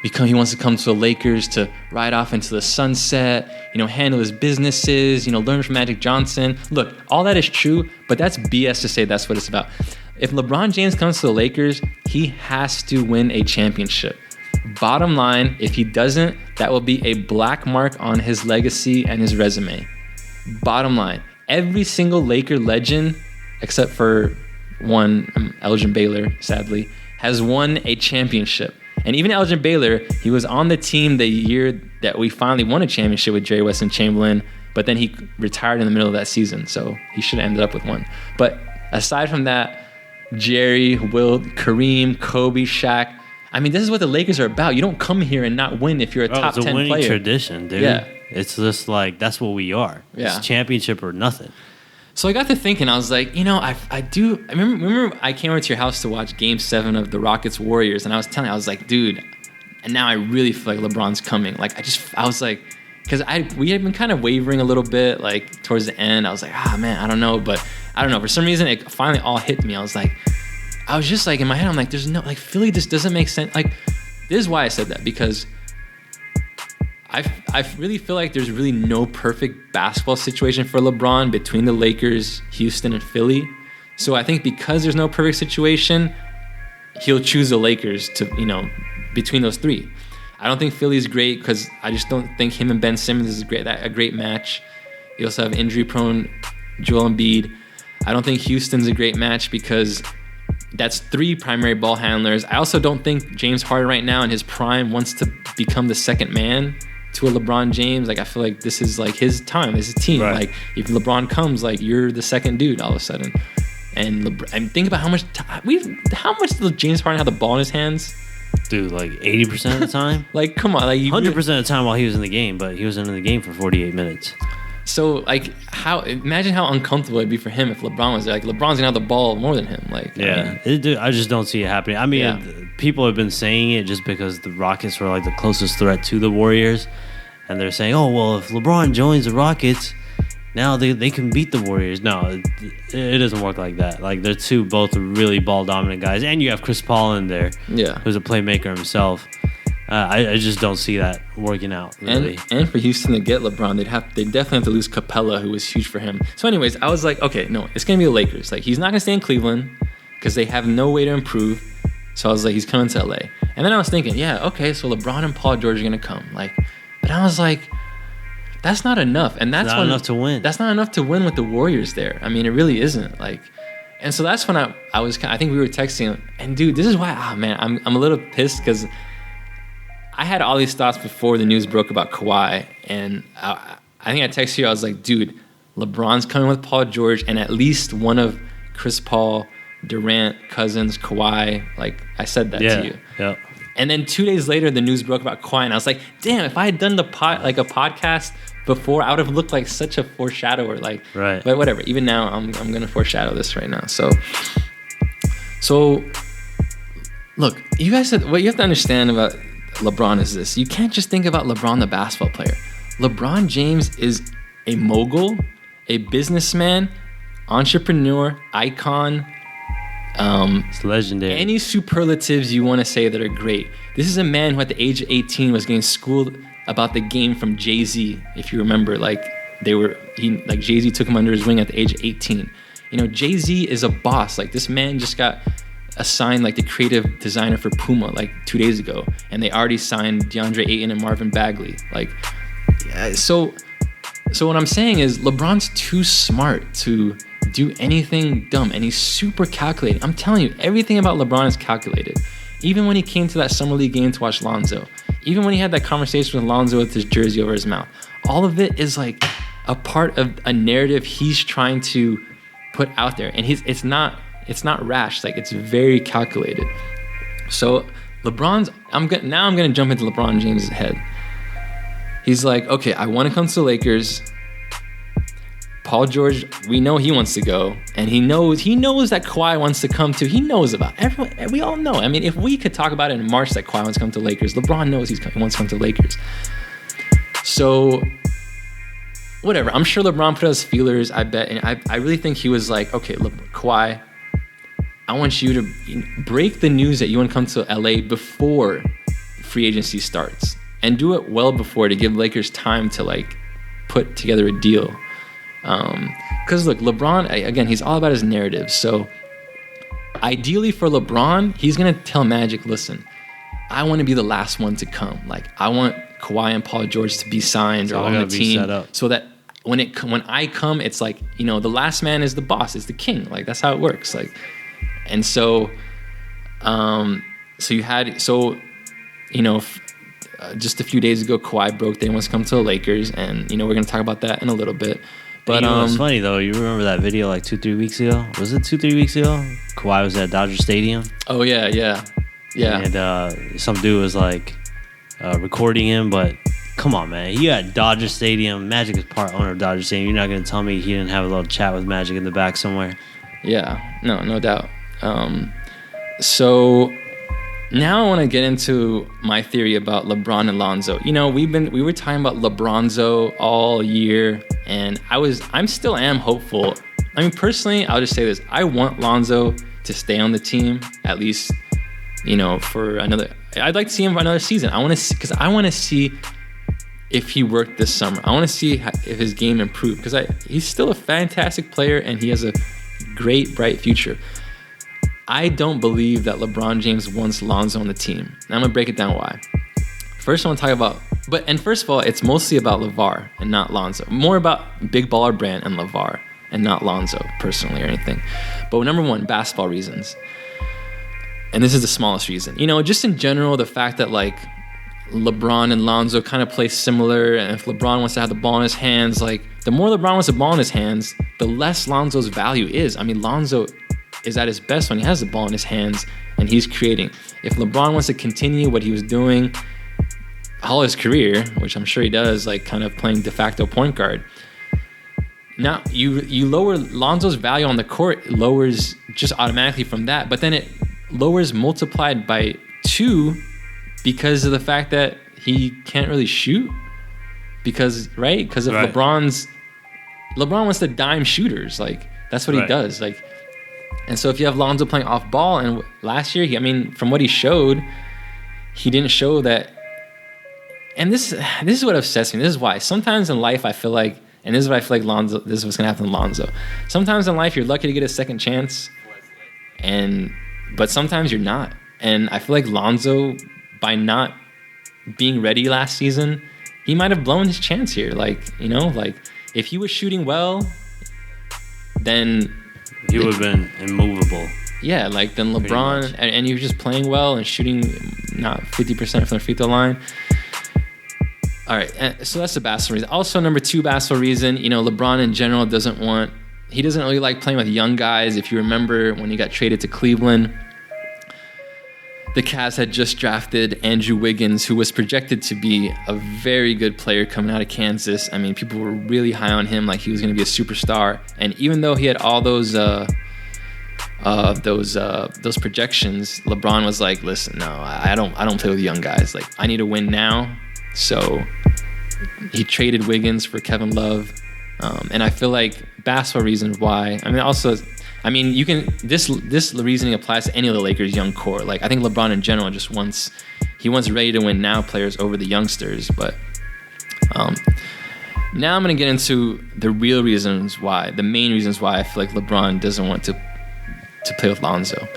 he wants to come to the Lakers to ride off into the sunset, handle his businesses, learn from Magic Johnson. Look, all that is true, but that's BS to say that's what it's about. If LeBron James comes to the Lakers, he has to win a championship. Bottom line, if he doesn't, that will be a black mark on his legacy and his resume. Bottom line, every single Laker legend, except for one, Elgin Baylor, sadly, has won a championship. And even Elgin Baylor, he was on the team the year that we finally won a championship with Jerry West and Chamberlain, but then he retired in the middle of that season, so he should have ended up with one. But aside from that, Jerry, Wilt, Kareem, Kobe, Shaq, this is what the Lakers are about. You don't come here and not win if you're a top 10 player. It's a winning tradition, dude. Yeah. It's just like, that's what we are. Yeah. It's championship or nothing. So I got to thinking, I was like, I remember I came over to your house to watch Game 7 of the Rockets Warriors, and I was like, dude, and now I really feel like LeBron's coming. Like, I was like, because we had been kind of wavering a little bit, like, towards the end. I was like, man, I don't know. But I don't know. For some reason, it finally all hit me. I was just like, in my head, I'm like, there's no, like, Philly just doesn't make sense. Like, this is why I said that, because I really feel like there's really no perfect basketball situation for LeBron between the Lakers, Houston, and Philly. So I think because there's no perfect situation, he'll choose the Lakers to, between those 3. I don't think Philly's great because I just don't think him and Ben Simmons is a great match. You also have injury-prone Joel Embiid. I don't think Houston's a great match because that's 3 primary ball handlers. I also don't think James Harden right now in his prime wants to become the second man to a LeBron James. Like, I feel like this is like his time, this is his team. Right. Like, if LeBron comes, like, you're the second dude all of a sudden. And think about how much does James Harden have the ball in his hands? Dude, like 80% of the time? Like, come on. Like 100% of the time while he was in the game, but he wasn't in the game for 48 minutes. So, like, imagine how uncomfortable it'd be for him if LeBron was there. Like, LeBron's gonna have the ball more than him. Like, yeah, I just don't see it happening. I mean, people have been saying it just because the Rockets were like the closest threat to the Warriors, and they're saying, oh, well, if LeBron joins the Rockets, now they can beat the Warriors. No, it doesn't work like that. Like, they're both really ball dominant guys, and you have Chris Paul in there, who's a playmaker himself. I just don't see that working out, really. And for Houston to get LeBron, they definitely have to lose Capella, who was huge for him. So anyways, I was like, okay, no, it's going to be the Lakers. Like, he's not going to stay in Cleveland because they have no way to improve. So I was like, he's coming to LA. And then I was thinking, yeah, okay, so LeBron and Paul George are going to come. Like, but I was like, that's not enough. And that's not enough to win. That's not enough to win with the Warriors there. I mean, it really isn't. Like, and so that's when I think we were texting. And dude, this is why, I'm a little pissed because I had all these thoughts before the news broke about Kawhi, and I think I texted you. I was like, dude, LeBron's coming with Paul George and at least one of Chris Paul, Durant, Cousins, Kawhi. Like, I said that to you. Yeah. And then 2 days later, the news broke about Kawhi, and I was like, damn, if I had done a podcast before, I would have looked like such a foreshadower. Like, right. But whatever. Even now, I'm going to foreshadow this right now. So look, you guys said what you have to understand about LeBron is this. You can't just think about LeBron, the basketball player. LeBron James is a mogul, a businessman, entrepreneur, icon. It's legendary. Any superlatives you want to say that are great. This is a man who at the age of 18 was getting schooled about the game from Jay-Z. If you remember, Jay-Z took him under his wing at the age of 18. You know, Jay-Z is a boss. Like, this man just got assigned like the creative designer for Puma like 2 days ago, and they already signed DeAndre Ayton and Marvin Bagley. Like, yeah, so what I'm saying is LeBron's too smart to do anything dumb, and he's super calculated. I'm telling you, everything about LeBron is calculated. Even when he came to that summer league game to watch Lonzo, even when he had that conversation with Lonzo with his jersey over his mouth, all of it is like a part of a narrative he's trying to put out there, and it's not rash. Like, it's very calculated. So LeBron's, I'm gonna jump into LeBron James' head. He's like, okay, I want to come to the Lakers. Paul George, we know he wants to go, and he knows that Kawhi wants to come too. He knows about everyone. We all know. I mean, if we could talk about it in March that Kawhi wants to come to the Lakers, LeBron knows he wants to come to the Lakers. So whatever. I'm sure LeBron put out his feelers. I bet, and I really think he was like, okay, Kawhi, I want you to break the news that you want to come to LA before free agency starts, and do it well before to give Lakers time to like put together a deal. Because look, LeBron, again, he's all about his narrative. So ideally for LeBron, he's gonna tell Magic, listen, I want to be the last one to come. Like, I want Kawhi and Paul George to be signed or on the team, so that when I come, it's like, you know, the last man is the boss, is the king. Like, that's how it works. Like, and so, just a few days ago, Kawhi broke. They wants to come to the Lakers, and you know, we're gonna talk about that in a little bit. But you know, it's funny though. You remember that video like 2-3 weeks ago? Was it 2-3 weeks ago? Kawhi was at Dodger Stadium. Oh yeah. And some dude was like recording him, but come on, man. You at Dodger Stadium. Magic is part owner of Dodger Stadium. You're not gonna tell me he didn't have a little chat with Magic in the back somewhere? Yeah, no doubt. So now I want to get into my theory about LeBron and Lonzo. You know, we were talking about LeBronzo all year, and I still am hopeful. I mean, personally, I'll just say this: I want Lonzo to stay on the team at least, you know, for another. I'd like to see him for another season. I want to see if he worked this summer. I want to see if his game improved, because he's still a fantastic player and he has a great, bright future. I don't believe that LeBron James wants Lonzo on the team. And I'm going to break it down why. First, I want to talk about... first of all, it's mostly about LeVar and not Lonzo. More about Big Baller Brand and LeVar and not Lonzo, personally, or anything. But number one, basketball reasons. And this is the smallest reason. You know, just in general, the fact that, like, LeBron and Lonzo kind of play similar, and if LeBron wants to have the ball in his hands, like the more LeBron wants the ball in his hands, the less Lonzo's value is. I mean, Lonzo is at his best when he has the ball in his hands and he's creating. If LeBron wants to continue what he was doing all his career, which I'm sure he does, like kind of playing de facto point guard, now you lower Lonzo's value on the court, lowers just automatically from that, but then it lowers multiplied by 2 because of the fact that he can't really shoot. Because of LeBron wants to dime shooters, like that's what he does, like. And so if you have Lonzo playing off ball, and last year, from what he showed, he didn't show that. And this is what upsets me. This is why sometimes in life I feel like, and this is what I feel like Lonzo, this is what's gonna happen to Lonzo. Sometimes in life you're lucky to get a second chance, but sometimes you're not. And I feel like Lonzo, by not being ready last season, he might have blown his chance here. Like, if he was shooting well, then he would have been immovable. Yeah, like then LeBron, and he was just playing well and shooting not 50% from the free throw line. All right, so that's the basketball reason. Also, number 2 basketball reason, LeBron in general he doesn't really like playing with young guys. If you remember when he got traded to Cleveland, the Cavs had just drafted Andrew Wiggins, who was projected to be a very good player coming out of Kansas. I mean, people were really high on him, like he was going to be a superstar. And even though he had all those projections, LeBron was like, "Listen, no, I don't play with young guys. Like, I need to win now." So he traded Wiggins for Kevin Love, and I feel like basketball reasons why. You can this reasoning applies to any of the Lakers' young core. Like I think LeBron in general just wants ready to win now players over the youngsters. But now I'm gonna get into the real reasons why, the main reasons why I feel like LeBron doesn't want to play with Lonzo,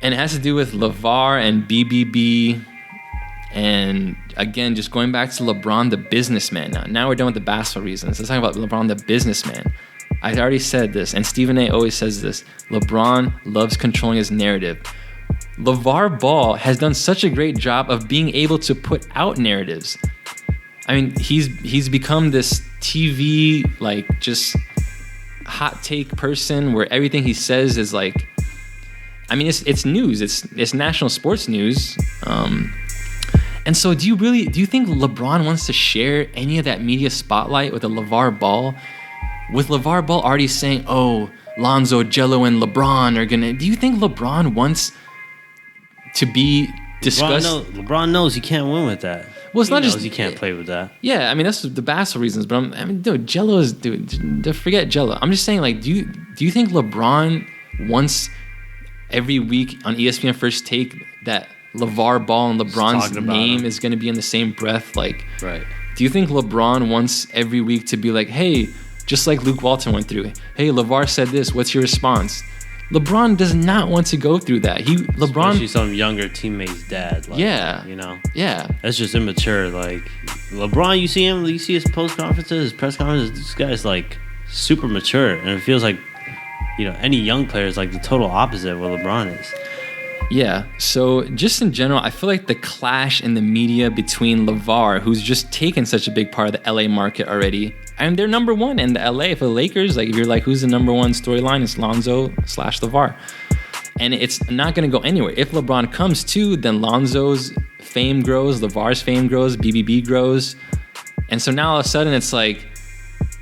and it has to do with LeVar and BBB, and again just going back to LeBron the businessman. Now we're done with the basketball reasons. Let's talk about LeBron the businessman. I already said this, and Stephen A. always says this. LeBron loves controlling his narrative. LeVar Ball has done such a great job of being able to put out narratives. I mean, he's become this TV, like, just hot take person where everything he says is like, I mean, it's news. It's national sports news. And so do you think LeBron wants to share any of that media spotlight with a LeVar Ball? With LeVar Ball already saying, "Oh, Lonzo, Jello, and LeBron are gonna," do you think LeBron wants to be discussed? LeBron knows he can't win with that. Well, it's not just he can't play with that. Yeah, I mean that's the basketball reasons. But Jello is forget Jello. I'm just saying, like, do you think LeBron wants every week on ESPN First Take that LeVar Ball and LeBron's name is going to be in the same breath? Like, right? Do you think LeBron wants every week to be like, "Hey," just like Luke Walton went through, "Hey, LeVar said this. What's your response?" LeBron does not want to go through that. Especially some younger teammate's dad. Like, yeah. Yeah. That's just immature. Like, LeBron, you see his post conferences, his press conferences, this guy's like super mature. And it feels like, any young player is like the total opposite of what LeBron is. Yeah, so just in general, I feel like the clash in the media between LeVar, who's just taken such a big part of the LA market already, and they're number one in the LA for the Lakers. Like, if you're like, who's the number one storyline? It's Lonzo/LeVar. And it's not going to go anywhere. If LeBron comes too, then Lonzo's fame grows, LeVar's fame grows, BBB grows. And so now all of a sudden it's like,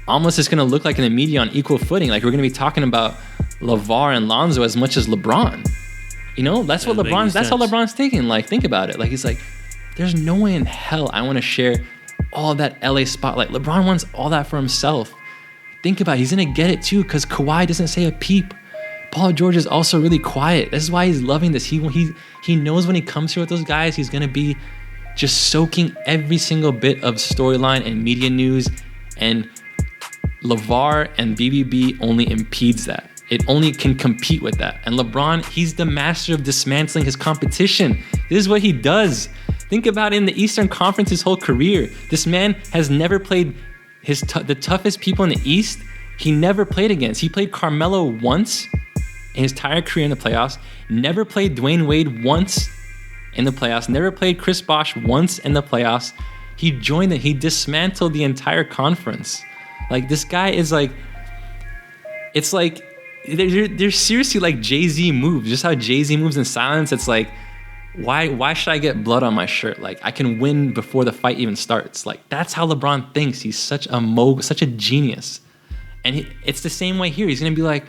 almost it's going to look like in the media on equal footing. Like, we're going to be talking about LeVar and Lonzo as much as LeBron. That's what that's how LeBron's thinking. Like, think about it. Like, he's like, there's no way in hell I want to share all that LA spotlight. LeBron wants all that for himself. Think about it. He's going to get it too because Kawhi doesn't say a peep. Paul George is also really quiet. This is why he's loving this. He knows when he comes here with those guys, he's going to be just soaking every single bit of storyline and media news. And LeVar and BBB only impedes that. It only can compete with that. And LeBron, he's the master of dismantling his competition. This is what he does. Think about it, in the Eastern Conference his whole career. This man has never played the toughest people in the East. He never played against. He played Carmelo once in his entire career in the playoffs. Never played Dwayne Wade once in the playoffs. Never played Chris Bosh once in the playoffs. He joined it. He dismantled the entire conference. Like, this guy is like, it's like, they're seriously like Jay-Z moves. Just how Jay-Z moves in silence. It's like, why should I get blood on my shirt? Like, I can win before the fight even starts. Like, that's how LeBron thinks. He's such a genius. And it's the same way here. He's going to be like,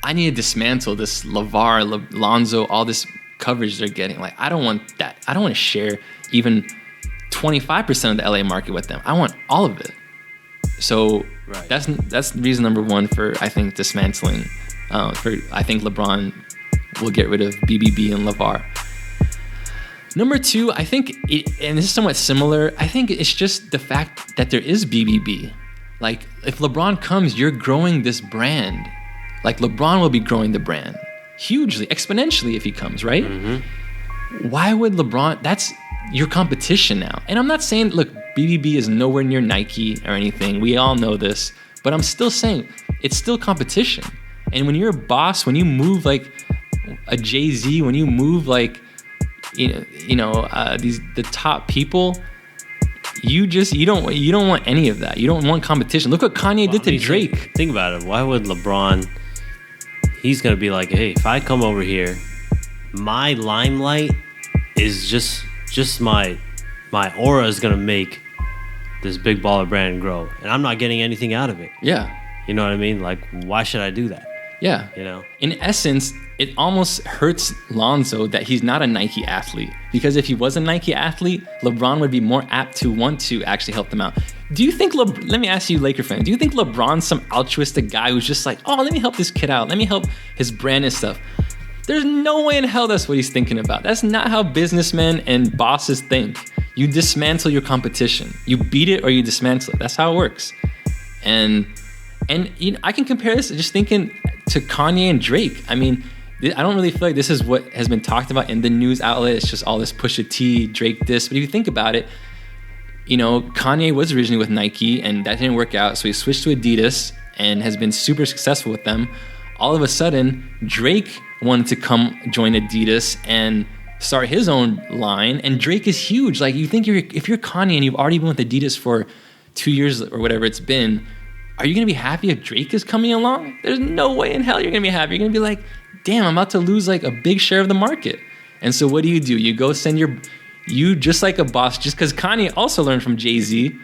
I need to dismantle this LeVar, Lonzo, all this coverage they're getting. Like, I don't want that. I don't want to share even 25% of the LA market with them. I want all of it. So right. that's reason number one for, I think, dismantling. I think LeBron will get rid of BBB and LeVar. Number two, I think, and this is somewhat similar, I think it's just the fact that there is BBB. Like, if LeBron comes, you're growing this brand. Like, LeBron will be growing the brand hugely, exponentially if he comes, right? Mm-hmm. Why would LeBron? That's your competition now. And I'm not saying, look, BBB is nowhere near Nike or anything. We all know this. But I'm still saying it's still competition. And when you're a boss, when you move like a Jay-Z, when you move like, the top people, you don't want any of that. You don't want competition. Look what Kanye did to Drake. Think about it. Why would LeBron? He's gonna be like, hey, if I come over here, my limelight is just my aura is gonna make this big baller brand grow, and I'm not getting anything out of it. Yeah, you know what I mean? Like, why should I do that? Yeah, In essence, it almost hurts Lonzo that he's not a Nike athlete, because if he was a Nike athlete, LeBron would be more apt to want to actually help them out. Do you think, let me ask you, Laker fan, do you think LeBron's some altruistic guy who's just like, oh, let me help this kid out, let me help his brand and stuff? There's no way in hell that's what he's thinking about. That's not how businessmen and bosses think. You dismantle your competition. You beat it or you dismantle it. That's how it works. And I can compare this just thinking to Kanye and Drake. I mean, I don't really feel like this is what has been talked about in the news outlet. It's just all this Pusha T, Drake this. But if you think about it, Kanye was originally with Nike and that didn't work out. So he switched to Adidas and has been super successful with them. All of a sudden, Drake wanted to come join Adidas and start his own line. And Drake is huge. Like, you think if you're Kanye and you've already been with Adidas for 2 years or whatever it's been, are you going to be happy if Drake is coming along? There's no way in hell you're going to be happy. You're going to be like, damn, I'm about to lose like a big share of the market. And so what do? You go send you just like a boss, just because Kanye also learned from Jay-Z,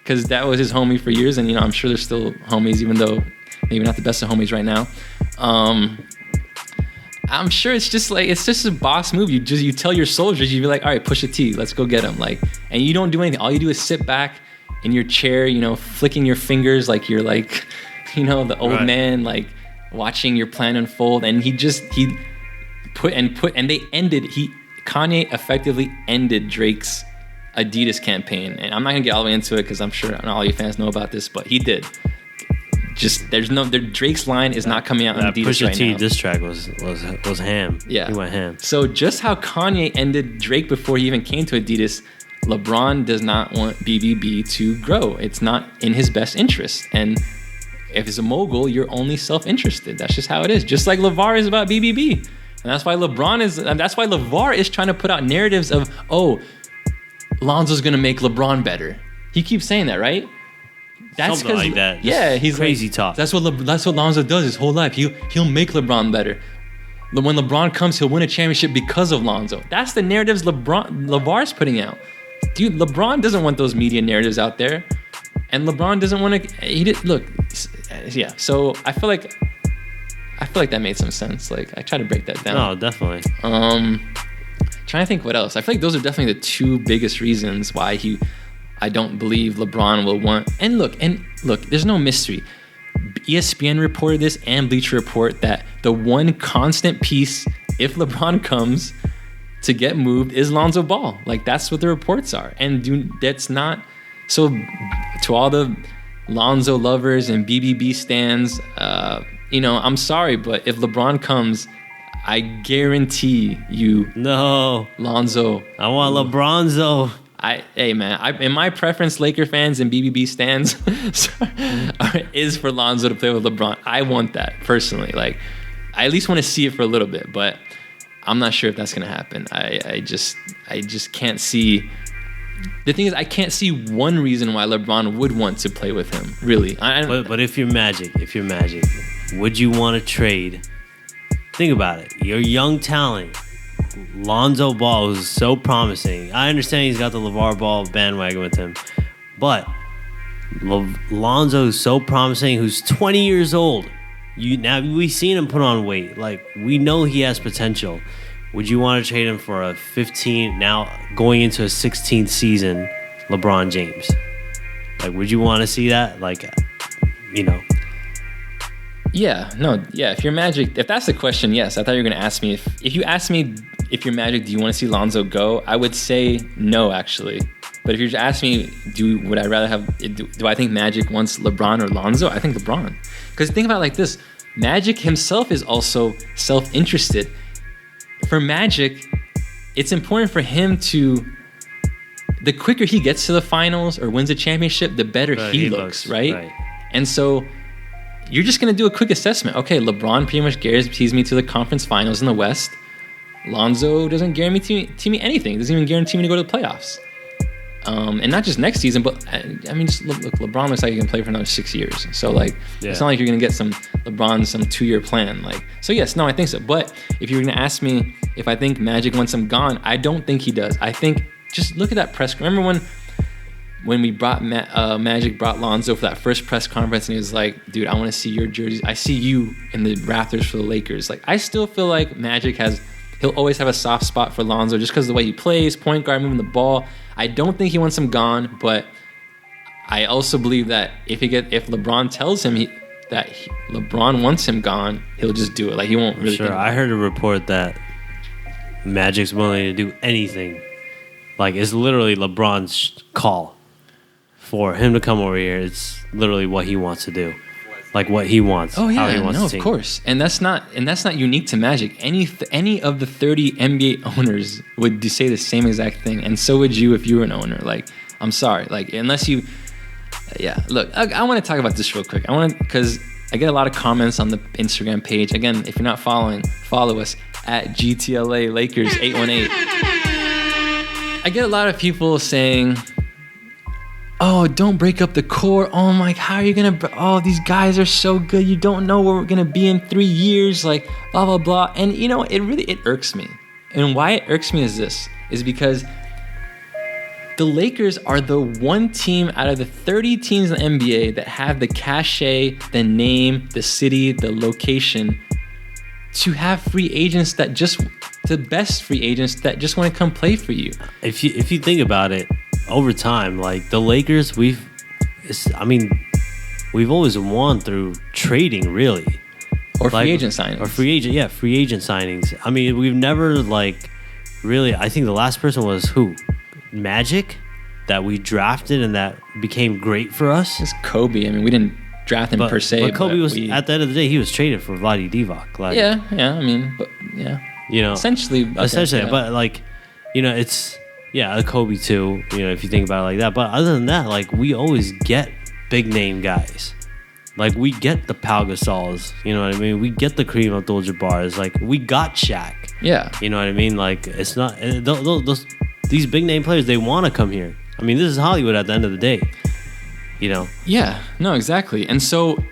because that was his homie for years. And, I'm sure they're still homies, even though maybe not the best of homies right now. I'm sure it's just a boss move. You tell your soldiers, you be like, all right, push a T, let's go get him. Like, and you don't do anything. All you do is sit back in your chair, flicking your fingers like you're like, the old man, like watching your plan unfold. And Kanye effectively ended Drake's Adidas campaign. And I'm not gonna get all the way into it because I'm sure not all you fans know about this, but he did. Just Drake's line is not coming out on Adidas right now. Pusha T diss track was ham. Yeah, he went ham. So just how Kanye ended Drake before he even came to Adidas, LeBron does not want BBB to grow. It's not in his best interest. And if it's a mogul, you're only self-interested. That's just how it is. Just like LeVar is about BBB, and that's why LeVar is trying to put out narratives of, oh, Lonzo's gonna make LeBron better. He keeps saying that, right? That's something like that. Yeah, he's crazy like, talk. That's what Lonzo does his whole life. He'll make LeBron better. When LeBron comes, he'll win a championship because of Lonzo. That's the narratives LeVar's putting out. Dude, LeBron doesn't want those media narratives out there, and LeBron doesn't want to. Yeah. So I feel like that made some sense. Like, I try to break that down. No, definitely. Trying to think what else. I feel like those are definitely the two biggest reasons why I don't believe LeBron will want. And look, there's no mystery. ESPN reported this and Bleacher Report that the one constant piece, if LeBron comes to get moved, is Lonzo Ball. Like, that's what the reports are. And that's not. So to all the Lonzo lovers and BBB stans, I'm sorry, but if LeBron comes, I guarantee you, no, Lonzo. I want LeBronzo. In my preference, Laker fans and BBB stans is for Lonzo to play with LeBron. I want that personally. Like, I at least want to see it for a little bit, but I'm not sure if that's going to happen. I just can't see. The thing is, I can't see one reason why LeBron would want to play with him. Really, but if you're Magic, would you want to trade? Think about it. You're young talent. Lonzo Ball is so promising. I understand he's got the LeVar Ball bandwagon with him, but Lonzo is so promising. Who's 20 years old? We've seen him put on weight. Like, we know he has potential. Would you want to trade him for a 15, now going into a 16th season, LeBron James? Like, would you want to see that? Like, Yeah, if you're Magic, if that's the question, yes. I thought you were going to ask me, if you asked me if you're Magic, do you want to see Lonzo go? I would say no, actually. But if you just ask me, would I rather have, do I think Magic wants LeBron or Lonzo? I think LeBron. Because think about it like this, Magic himself is also self-interested. For Magic, it's important for him to, the quicker he gets to the finals or wins a championship, the better he looks, right? And so you're just going to do a quick assessment. Okay, LeBron pretty much guarantees me to the conference finals in the West. Lonzo doesn't guarantee me anything. Doesn't even guarantee me to go to the playoffs. And not just next season, but I mean, just look, LeBron looks like he can play for another 6 years. So like, It's not like you're gonna get some 2-year plan. Like, so yes, no, I think so. But if you're gonna ask me if I think Magic wants him gone, I don't think he does. I think just look at that press. Remember when we brought Magic brought Lonzo for that first press conference, and he was like, "Dude, I want to see your jerseys. I see you in the rafters for the Lakers." Like, I still feel like Magic he'll always have a soft spot for Lonzo just because of the way he plays, point guard, moving the ball. I don't think he wants him gone, but I also believe that if LeBron tells him that LeBron wants him gone, he'll just do it. Like, he won't really. Sure, I heard a report that Magic's willing to do anything. Like, it's literally LeBron's call for him to come over here. It's literally what he wants to do. Like, what he wants. Oh yeah, how he wants no, to of course, and that's not unique to Magic. Any of the 30 NBA owners would say the same exact thing, and so would you if you were an owner. Like, I'm sorry, like, unless you, Look, I want to talk about this real quick. Because I get a lot of comments on the Instagram page. Again, if you're not following, follow us at GTLA Lakers 818. I get a lot of people saying, "Oh, don't break up the core. Oh my, how are you gonna? These guys are so good. You don't know where we're gonna be in 3 years. Like, blah blah blah." And it irks me. And why it irks me is because the Lakers are the one team out of the 30 teams in the NBA that have the cachet, the name, the city, the location to have free agents the best free agents that just want to come play for you. If you think about it, over time, like the Lakers, we've always won through trading, really, or free agent signings, free agent signings. I mean, we've never really. I think the last person was who, Magic, that we drafted and that became great for us. It's Kobe. I mean, we didn't draft him per se, but Kobe was at the end of the day, he was traded for Vlade Divac. Like, yeah. I mean, but yeah, essentially. But it's. Yeah, Kobe too, if you think about it like that. But other than that, like, we always get big name guys. Like, we get the Pau Gasols, you know what I mean? We get the Kareem Abdul-Jabbars. Like, we got Shaq. Yeah. You know what I mean? Like, it's not... these big name players, they want to come here. I mean, this is Hollywood at the end of the day. Yeah, no, exactly. And so...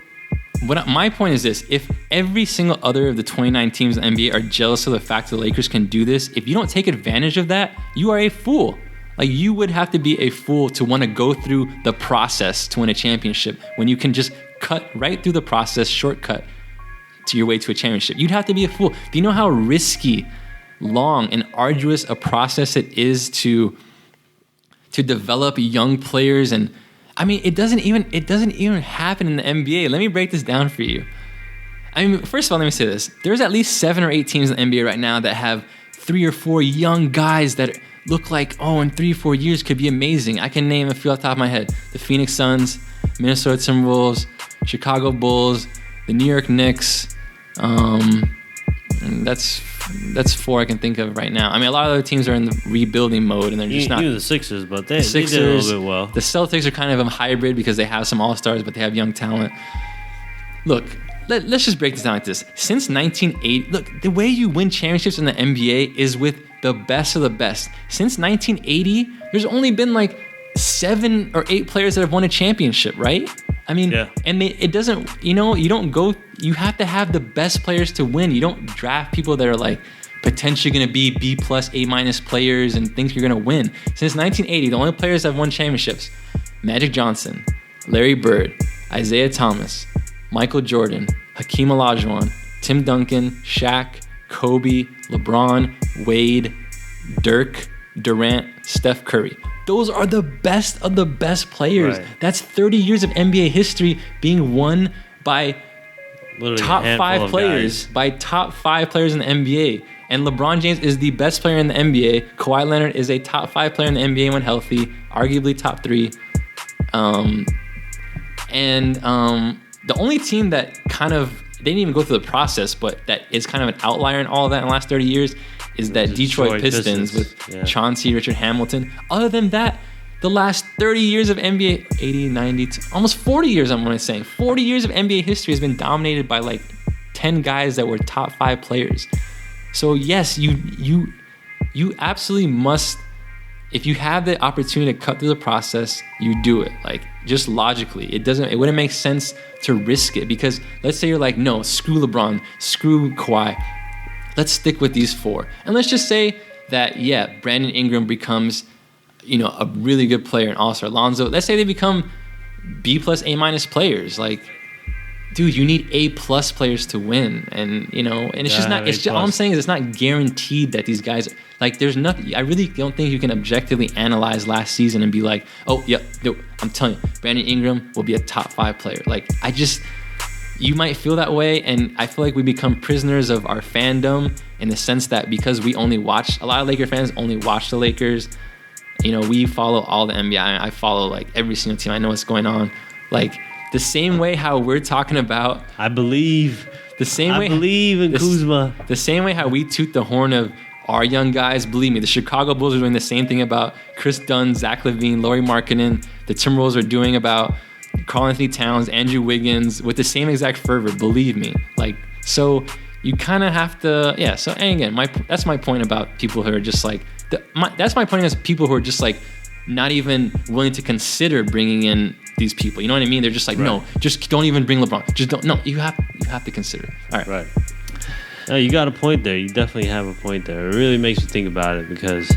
my point is this: if every single other of the 29 teams in the NBA are jealous of the fact that the Lakers can do this, if you don't take advantage of that, you are a fool. Like, you would have to be a fool to want to go through the process to win a championship when you can just cut right through the process, shortcut to your way to a championship. You'd have to be a fool. Do you know how risky, long, and arduous a process it is to develop young players? And I mean, it doesn't even happen in the NBA. Let me break this down for you. I mean, first of all, let me say this. There's at least 7 or 8 teams in the NBA right now that have 3 or 4 young guys that look like, in 3 or 4 years could be amazing. I can name a few off the top of my head. The Phoenix Suns, Minnesota Timberwolves, Chicago Bulls, the New York Knicks. That's 4 I can think of right now. I mean, a lot of other teams are in the rebuilding mode, and they're just not. Even the Sixers, but they did a little bit well. The Celtics are kind of a hybrid because they have some all-stars, but they have young talent. Look, let's just break this down like this. Since 1980, look, the way you win championships in the NBA is with the best of the best. Since 1980, there's only been like 7 or 8 players that have won a championship, right? I mean, and it doesn't, you have to have the best players to win. You don't draft people that are like potentially going to be B+, A- players and think you're going to win. Since 1980, the only players that have won championships, Magic Johnson, Larry Bird, Isaiah Thomas, Michael Jordan, Hakeem Olajuwon, Tim Duncan, Shaq, Kobe, LeBron, Wade, Dirk, Durant, Steph Curry. Those are the best of the best players. Right. That's 30 years of NBA history being won by Literally top 5 players, by top 5 players in the NBA. And LeBron James is the best player in the NBA. Kawhi Leonard is a top 5 player in the NBA when healthy, arguably top 3. The only team that kind of, they didn't even go through the process, but that is kind of an outlier in all of that in the last 30 years is that Detroit Pistons with Chauncey, Richard Hamilton. Other than that, the last 30 years of NBA, 80, 90, almost 40 years, I'm going to say. 40 years of NBA history has been dominated by like 10 guys that were top 5 players. So yes, you absolutely must, if you have the opportunity to cut through the process, you do it. Like, just logically, it wouldn't make sense to risk it, because let's say you're like, no, screw LeBron, screw Kawhi. Let's stick with these 4. And let's just say that, Brandon Ingram becomes, a really good player and all-star. Lonzo, let's say they become B+, A- players. Like, dude, you need A+ players to win. And, and it's just not, all I'm saying is it's not guaranteed that these guys, like, there's nothing, I really don't think you can objectively analyze last season and be like, oh, yeah, I'm telling you, Brandon Ingram will be a top 5 player. Like, you might feel that way, and I feel like we become prisoners of our fandom in the sense that because we only watch, a lot of Laker fans only watch the Lakers. We follow all the NBA. I follow like every single team. I know what's going on. Like the same way how we're talking about, I believe in Kuzma. The same way how we toot the horn of our young guys. Believe me, the Chicago Bulls are doing the same thing about Chris Dunn, Zach LaVine, Lauri Markkanen. The Timberwolves are doing about Karl Anthony Towns, Andrew Wiggins, with the same exact fervor. Believe me. Like, so you kind of have to, So, and again, that's my point about people who are just like, that's my point against people who are just like not even willing to consider bringing in these people. You know what I mean? They're just like, no, just don't even bring LeBron. Just don't. No, you have to consider it. All right. Right. No, you got a point there. You definitely have a point there. It really makes you think about it because,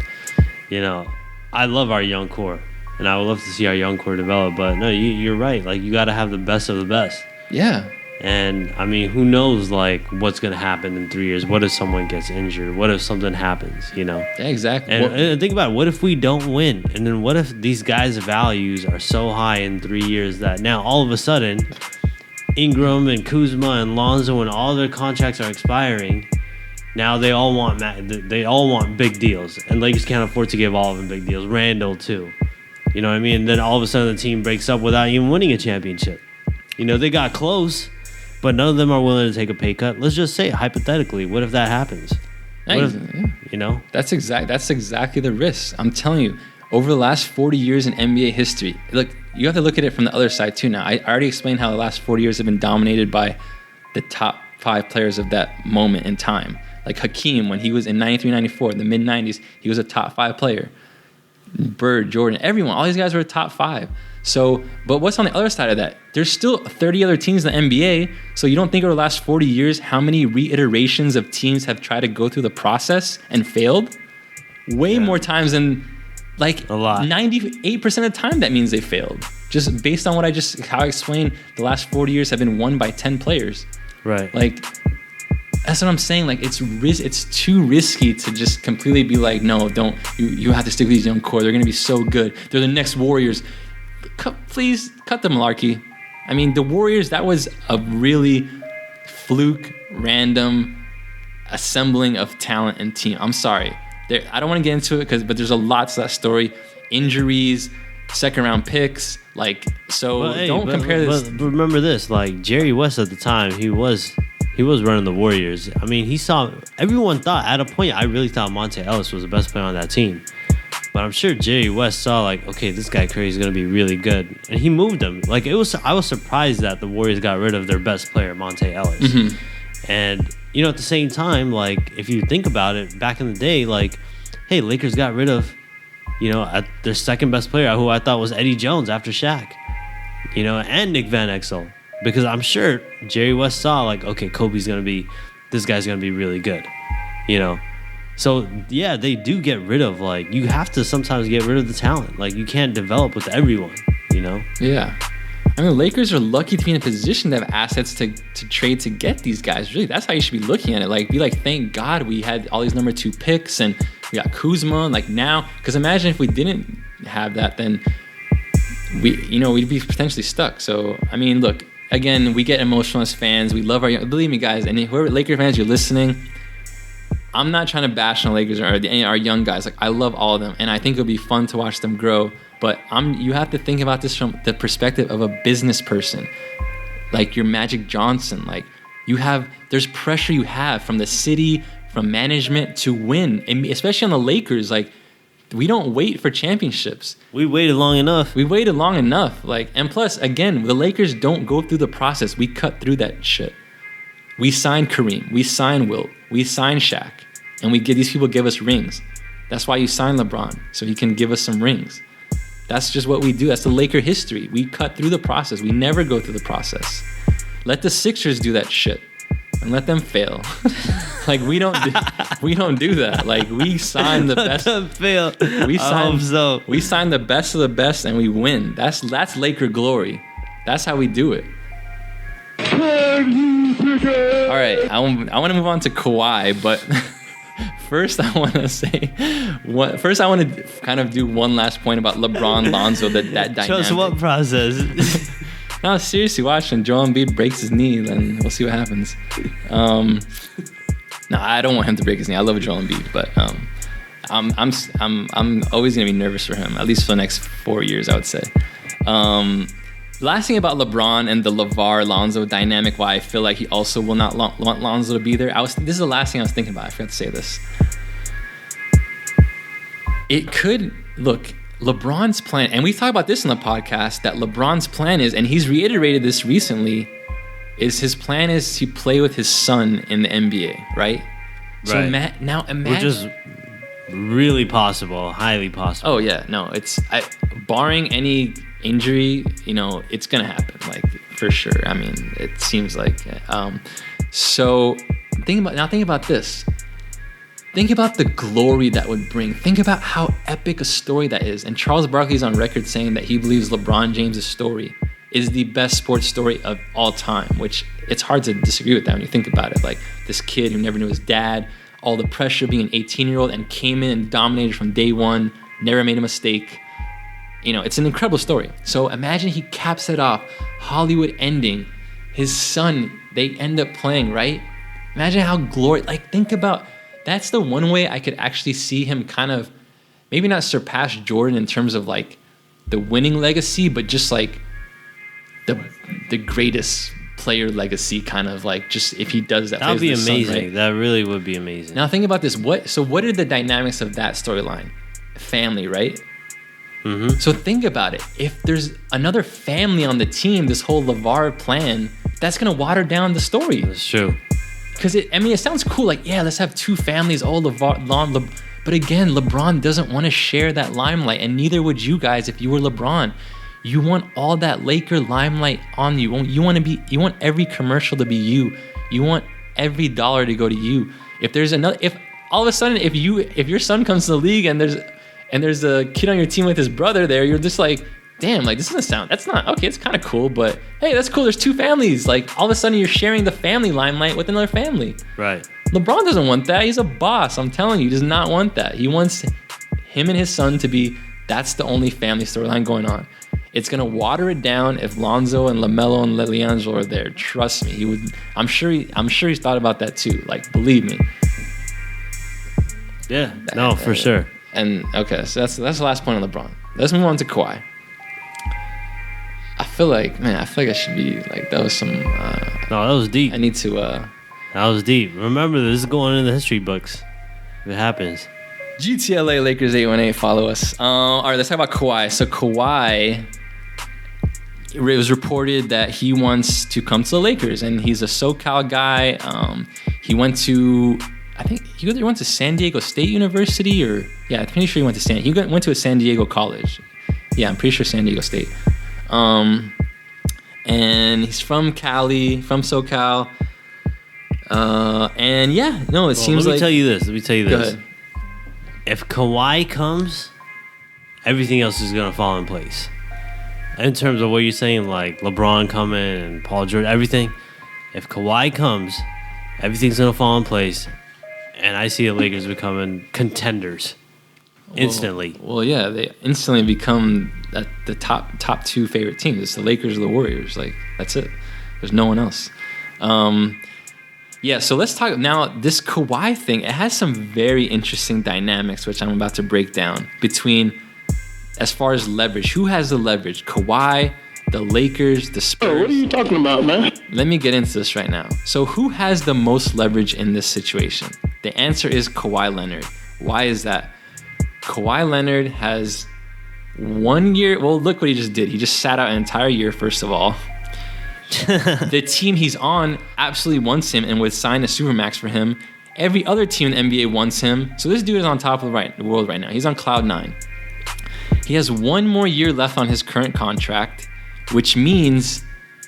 I love our young core, and I would love to see our young core develop. But no, you're right. Like, you got to have the best of the best. Yeah. And I mean, who knows, like, what's going to happen in 3 years? What if someone gets injured? What if something happens, Yeah, exactly. And think about it. What if we don't win? And then what if these guys' values are so high in 3 years that now all of a sudden Ingram and Kuzma and Lonzo and all their contracts are expiring. Now they all want big deals. And Lakers can't afford to give all of them big deals. Randall, too. You know what I mean? And then all of a sudden the team breaks up without even winning a championship. They got close, but none of them are willing to take a pay cut. Let's just say, hypothetically, what if that happens? That's exactly the risk. I'm telling you, over the last 40 years in NBA history, look, you have to look at it from the other side too now. I already explained how the last 40 years have been dominated by the top 5 players of that moment in time. Like Hakeem, when he was in 93, 94, the mid-90s, he was a top 5 player. Bird, Jordan, everyone, all these guys were top 5. So, but what's on the other side of that? There's still 30 other teams in the NBA. So you don't think over the last 40 years, how many reiterations of teams have tried to go through the process and failed? Way more times than, like, a lot. 98% of the time that means they failed. Just based on how I explained, the last 40 years have been won by 10 players. Right. Like, that's what I'm saying. Like, it's too risky to just completely be like, no, don't. You have to stick with these young core. They're going to be so good. They're the next Warriors. Please cut the malarkey. I mean, the Warriors, that was a really fluke, random assembling of talent and team. I'm sorry. I don't want to get into it, but there's a lot to that story. Injuries, second-round picks. Like, so don't compare this. But remember this, like, Jerry West at the time, he was running the Warriors. I mean, everyone thought, at a point, I really thought Monte Ellis was the best player on that team. But I'm sure Jerry West saw like, okay, this guy Curry is gonna be really good, and he moved him. Like I was surprised that the Warriors got rid of their best player, Monte Ellis. And at the same time, like if you think about it, back in the day, like, hey, Lakers got rid of, at their second best player, who I thought was Eddie Jones after Shaq, and Nick Van Exel, because I'm sure Jerry West saw like, okay, this guy's gonna be really good, So yeah, they do get rid of, like, you have to sometimes get rid of the talent. Like you can't develop with everyone, Yeah. I mean, the Lakers are lucky to be in a position to have assets to trade to get these guys. Really, that's how you should be looking at it. Like, be like, thank God we had all these number 2 picks and we got Kuzma. And like now, because imagine if we didn't have that, then we'd be potentially stuck. So, I mean, look, again, we get emotional as fans. We love believe me, guys, and whoever Laker fans, you're listening, I'm not trying to bash on the Lakers or our young guys. Like, I love all of them, and I think it'll be fun to watch them grow. But you have to think about this from the perspective of a business person, like your Magic Johnson. Like there's pressure you have from the city, from management to win, and especially on the Lakers. Like, we don't wait for championships. We waited long enough. Like, and plus, again, the Lakers don't go through the process. We cut through that shit. We signed Kareem. We signed Wilt. We signed Shaq, and these people give us rings. That's why you signed LeBron, so he can give us some rings. That's just what we do. That's the Laker history. We cut through the process. We never go through the process. Let the Sixers do that shit and let them fail. Like, we don't do that. Like, we sign the best. Let them fail. We sign the best of the best and we win. That's Laker glory. That's how we do it. All right, I want to move on to Kawhi, but first I want to kind of do one last point about LeBron, Lonzo, that dynamic. Show us what process. No, seriously, watching Joel Embiid breaks his knee, then we'll see what happens. No, I don't want him to break his knee. I love Joel Embiid, but I'm always gonna be nervous for him, at least for the next 4 years, I would say. Last thing about LeBron and the LeVar-Lonzo dynamic, why I feel like he also will not want Lonzo to be there. This is the last thing I was thinking about. I forgot to say this. It could, look, LeBron's plan, and we've talked about this in the podcast, that LeBron's plan is, and he's reiterated this recently, is his plan is to play with his son in the NBA, right? So now imagine. Which is really possible, highly possible. Oh, yeah. No, barring any injury, it's going to happen, like, for sure. I mean, it seems like. So think about this. Think about the glory that would bring. Think about how epic a story that is. And Charles Barkley's on record saying that he believes LeBron James' story is the best sports story of all time, which it's hard to disagree with that when you think about it. Like, this kid who never knew his dad, all the pressure being an 18-year-old, and came in and dominated from day one, never made a mistake. It's an incredible story. So imagine he caps it off, Hollywood ending, his son, they end up playing, right? Imagine how think about, that's the one way I could actually see him kind of, maybe not surpass Jordan in terms of like the winning legacy, but just like the greatest player legacy, kind of like, just if he does that. That would be amazing. Son, right? That really would be amazing. Now think about this. What are the dynamics of that storyline? Family, right? Mm-hmm. So think about it. If there's another family on the team, this whole LeVar plan, that's going to water down the story. That's true. Because it sounds cool. Like, yeah, let's have two families, all LeVar. But again, LeBron doesn't want to share that limelight, and neither would you guys if you were LeBron. You want all that Laker limelight on you. You want every commercial to be you. You want every dollar to go to you. If all of a sudden, if your son comes to the league and there's a kid on your team with his brother there, you're just like, damn, like, this doesn't sound, that's not, okay, it's kind of cool, but hey, that's cool, there's two families. Like, all of a sudden you're sharing the family limelight with another family. Right. LeBron doesn't want that. He's a boss. I'm telling you, he does not want that. He wants him and his son to be, that's the only family storyline going on. It's going to water it down if Lonzo and LaMelo and LiAngelo are there. Trust me. He would. I'm sure he's thought about that too. Like, believe me. Yeah. No, for sure. And okay, so that's the last point on LeBron. Let's move on to Kawhi. I feel like I should be like, that was some. No, that was deep. I need to. That was deep. Remember, this is going in the history books. If it happens. GTLA Lakers 818, follow us. All right, let's talk about Kawhi. So Kawhi, it was reported that he wants to come to the Lakers, and he's a SoCal guy. He went to, I think he either went to San Diego State University I'm pretty sure he went to a San Diego college. Yeah, I'm pretty sure San Diego State. And he's from Cali, from SoCal. Seems like. Let me tell you this. Go ahead. If Kawhi comes, everything else is going to fall in place. In terms of what you're saying, like LeBron coming and Paul George, everything. If Kawhi comes, everything's going to fall in place. And I see the Lakers becoming contenders instantly. Well, yeah, they instantly become the top two favorite teams. It's the Lakers or the Warriors. Like, that's it. There's no one else. So let's talk now. This Kawhi thing, it has some very interesting dynamics, which I'm about to break down between, as far as leverage. Who has the leverage? Kawhi, the Lakers, the Spurs. Oh, what are you talking about, man? Let me get into this right now. So who has the most leverage in this situation? The answer is Kawhi Leonard. Why is that? Kawhi Leonard has 1 year. Well, look what he just did. He just sat out an entire year, first of all. The team he's on absolutely wants him and would sign a supermax for him. Every other team in the NBA wants him. So this dude is on top of the world right now. He's on cloud 9. He has 1 more year left on his current contract, which means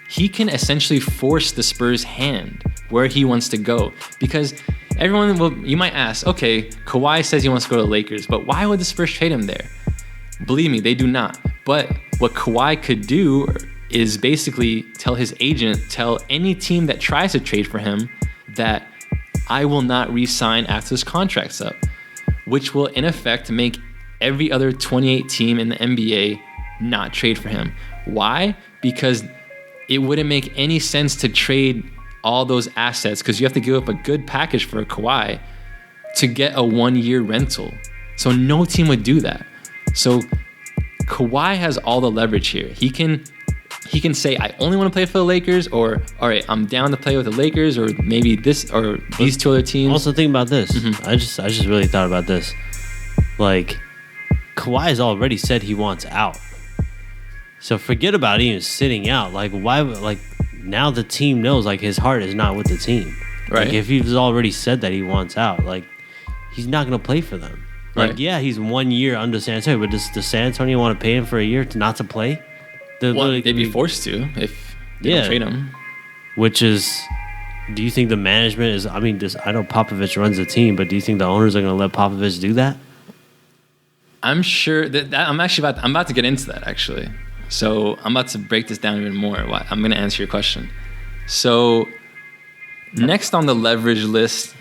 he can essentially force the Spurs' hand where he wants to go. Because you might ask, okay, Kawhi says he wants to go to the Lakers, but why would the Spurs trade him there? Believe me, they do not. But what Kawhi could do is basically tell his agent, tell any team that tries to trade for him that I will not re-sign after this contract's up, which will in effect make every other 28 team in the NBA not trade for him. Why? Because it wouldn't make any sense to trade all those assets, because you have to give up a good package for a Kawhi to get a 1-year rental. So no team would do that. So Kawhi has all the leverage here. He can say, I only want to play for the Lakers, or all right, I'm down to play with the Lakers, or maybe this or these two other teams. Also think about this. I just really thought about this. Like, Kawhi has already said he wants out. So forget about even sitting out. Like, why? Like, now the team knows, like, his heart is not with the team. Right. Like, if he's already said that he wants out, like, he's not going to play for them. Like, Right. yeah, he's 1 year under San Antonio, but does San Antonio want to pay him for a year not to play? They'd be forced to if they don't trade him. Which is, do you think the management is? I mean, I know Popovich runs the team, but do you think the owners are going to let Popovich do that? I'm sure that I'm about to get into that, actually. So I'm about to break this down even more. I'm going to answer your question. So next on the leverage list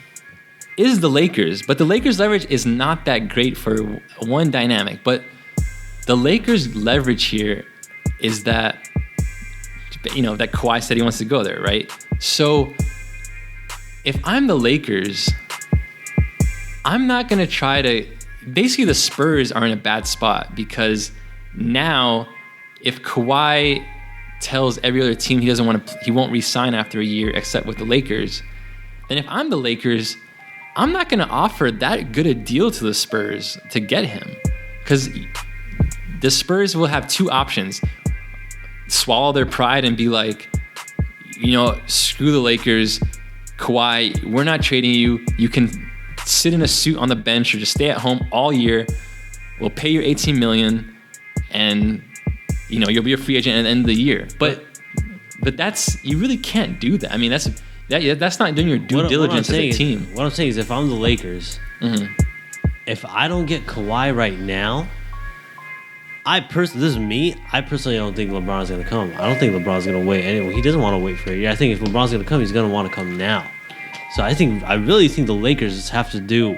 is the Lakers, but the Lakers' leverage is not that great for one dynamic. But the Lakers' leverage here is that, that Kawhi said he wants to go there, right? So if I'm the Lakers, I'm not going to try to. Basically, the Spurs are in a bad spot because now, if Kawhi tells every other team he won't re-sign after a year except with the Lakers, then if I'm the Lakers, I'm not going to offer that good a deal to the Spurs to get him, because the Spurs will have two options: swallow their pride and be like, screw the Lakers, Kawhi, we're not trading you. You can sit in a suit on the bench or just stay at home all year. We'll pay you $18 million, and you'll be a free agent at the end of the year. But you really can't do that. I mean, that's not doing your due diligence as a team. What I'm saying is, if I'm the Lakers, if I don't get Kawhi right now, this is me. I personally don't think LeBron's going to come. I don't think LeBron's going to wait anyway. He doesn't want to wait for a year. I think if LeBron's going to come, he's going to want to come now. So I really think the Lakers just have to do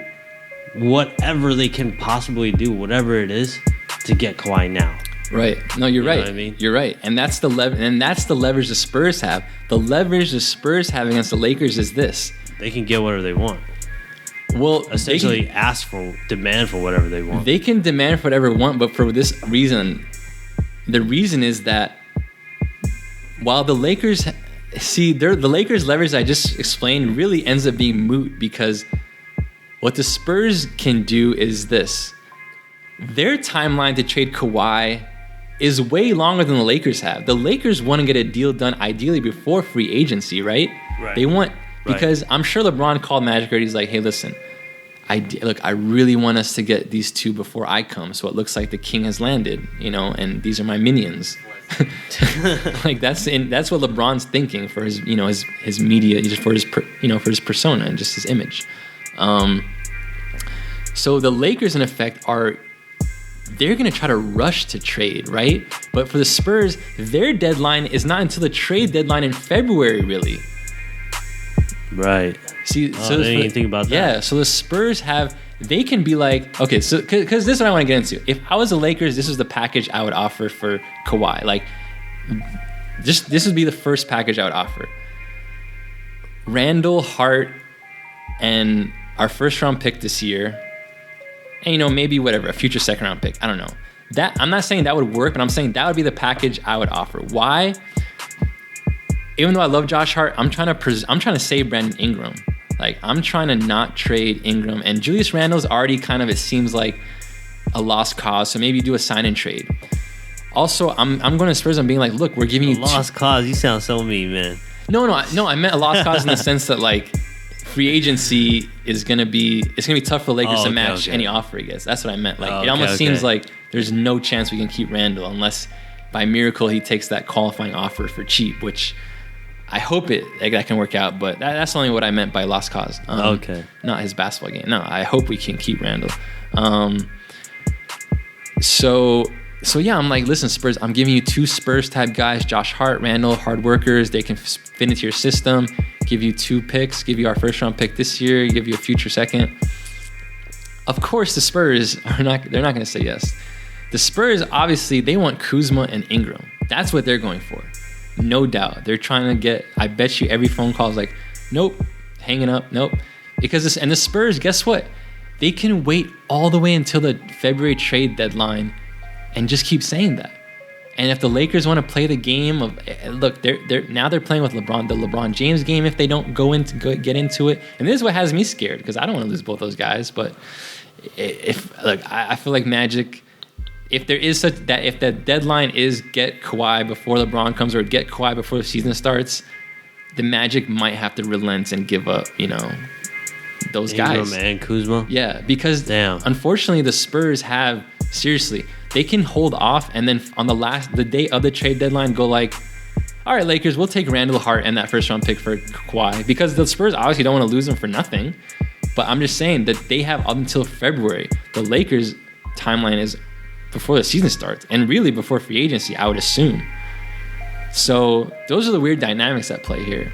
whatever they can possibly do, whatever it is, to get Kawhi now. Right. No, you're right. Know what I mean? You're right. And that's the leverage the Spurs have. The leverage the Spurs have against the Lakers is this. They can get whatever they want. Well, essentially demand for whatever they want. They can demand for whatever they want, but for this reason, the reason is that while the Lakers the Lakers' leverage I just explained really ends up being moot, because What the Spurs can do is this. Their timeline to trade Kawhi is way longer than the Lakers have. The Lakers want to get a deal done ideally before free agency, right? They want, because I'm sure LeBron called Magic already. He's like, hey, listen, I really want us to get these two before I come, so it looks like the king has landed, and these are my minions. Like that's what LeBron's thinking for his his media, just for his for his persona and just his image. So the Lakers in effect they're going to try to rush to trade, right? But for the Spurs, their deadline is not until the trade deadline in February, really. Right. See, so I didn't even think about that. Yeah, so the Spurs they can be like, okay, so because this is what I want to get into. If I was the Lakers, this is the package I would offer for Kawhi. Like, this would be the first package I would offer. Randall, Hart, and our first round pick this year, and maybe whatever, a future second round pick. I don't know. That I'm not saying that would work, but I'm saying that would be the package I would offer. Why? Even though I love Josh Hart, I'm trying to save Brandon Ingram. Like, I'm trying to not trade Ingram. And Julius Randle's already kind of, it seems like, a lost cause. So maybe do a sign and trade. Also, I'm going to Spurs. I'm being like, look, we're giving you lost cause. You sound so mean, man. No. I meant a lost cause in the sense that, like, free agency is going to be tough for the Lakers to match any offer he gets. That's what I meant. Like, it almost seems like there's no chance we can keep Randle unless by miracle he takes that qualifying offer for cheap, which I hope that can work out, but that's only what I meant by lost cause. Not his basketball game. No, I hope we can keep Randle. So yeah, I'm like, listen, Spurs, I'm giving you two Spurs type guys, Josh Hart, Randle, hard workers. They can fit into your system. Give you 2 picks. Give you our first round pick this year. Give you a future second. Of course, the Spurs they're not going to say yes. The Spurs, obviously, they want Kuzma and Ingram. That's what they're going for. No doubt. They're trying to get, I bet you every phone call is like, nope, hanging up, nope. Because the Spurs, guess what? They can wait all the way until the February trade deadline and just keep saying that. And if the Lakers want to play the game of, look, they're playing with LeBron, the LeBron James game if they don't get into it. And this is what has me scared, because I don't want to lose both those guys. But I feel like Magic, if there is such that, if the deadline is get Kawhi before LeBron comes or get Kawhi before the season starts, the Magic might have to relent and give up, those Ingram guys. and Kuzma? Yeah, because unfortunately the Spurs have, seriously, they can hold off and then on the day of the trade deadline go like, all right, Lakers, we'll take Randall, Hart and that first round pick for Kawhi, because the Spurs obviously don't want to lose them for nothing. But I'm just saying that they have up until February. The Lakers' timeline is before the season starts, and really before free agency, I would assume. So those are the weird dynamics at play here.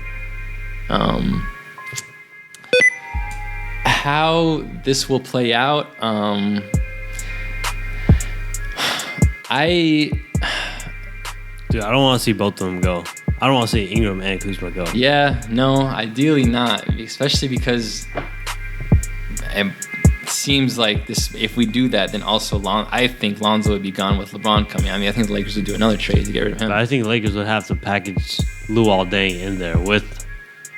How this will play out, Dude, I don't want to see both of them go. I don't want to see Ingram and Kuzma go. Yeah, no, ideally not, especially because it seems like this. If we do that, then also I think Lonzo would be gone with LeBron coming. I mean, I think the Lakers would do another trade to get rid of him. But I think the Lakers would have to package Luol Deng in there with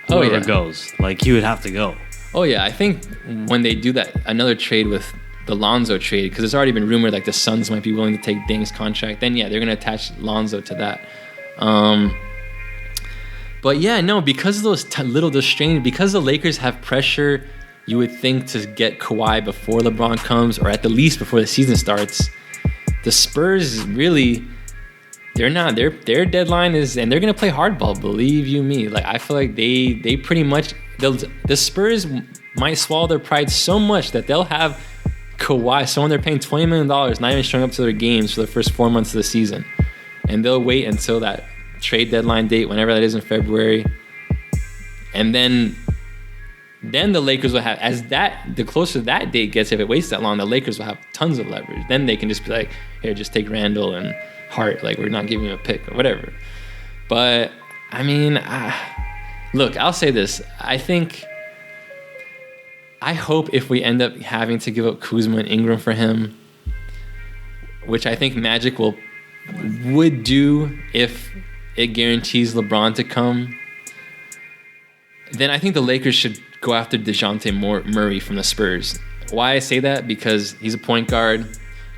whoever goes. Like, he would have to go. Oh yeah, I think when they do that, another trade with the Lonzo trade, because it's already been rumored like the Suns might be willing to take Deng's contract, then yeah, they're going to attach Lonzo to that. But yeah, no, because of those because the Lakers have pressure, you would think, to get Kawhi before LeBron comes, or at the least before the season starts. The Spurs really, they're not. Their deadline is, and they're gonna play hardball. Believe you me. Like, I feel like they pretty much, the Spurs might swallow their pride so much that they'll have Kawhi, someone they're paying $20 million, not even showing up to their games for the first 4 months of the season, and they'll wait until that trade deadline date, whenever that is in February, and then the Lakers will have, the closer that date gets, if it waits that long, the Lakers will have tons of leverage. Then they can just be like, here, just take Randall and Hart, like, we're not giving you a pick or whatever. But I mean, look, I'll say this. I hope if we end up having to give up Kuzma and Ingram for him, which I think Magic would do if it guarantees LeBron to come, then I think the Lakers should go after DeJounte Murray from the Spurs. Why I say that? Because he's a point guard.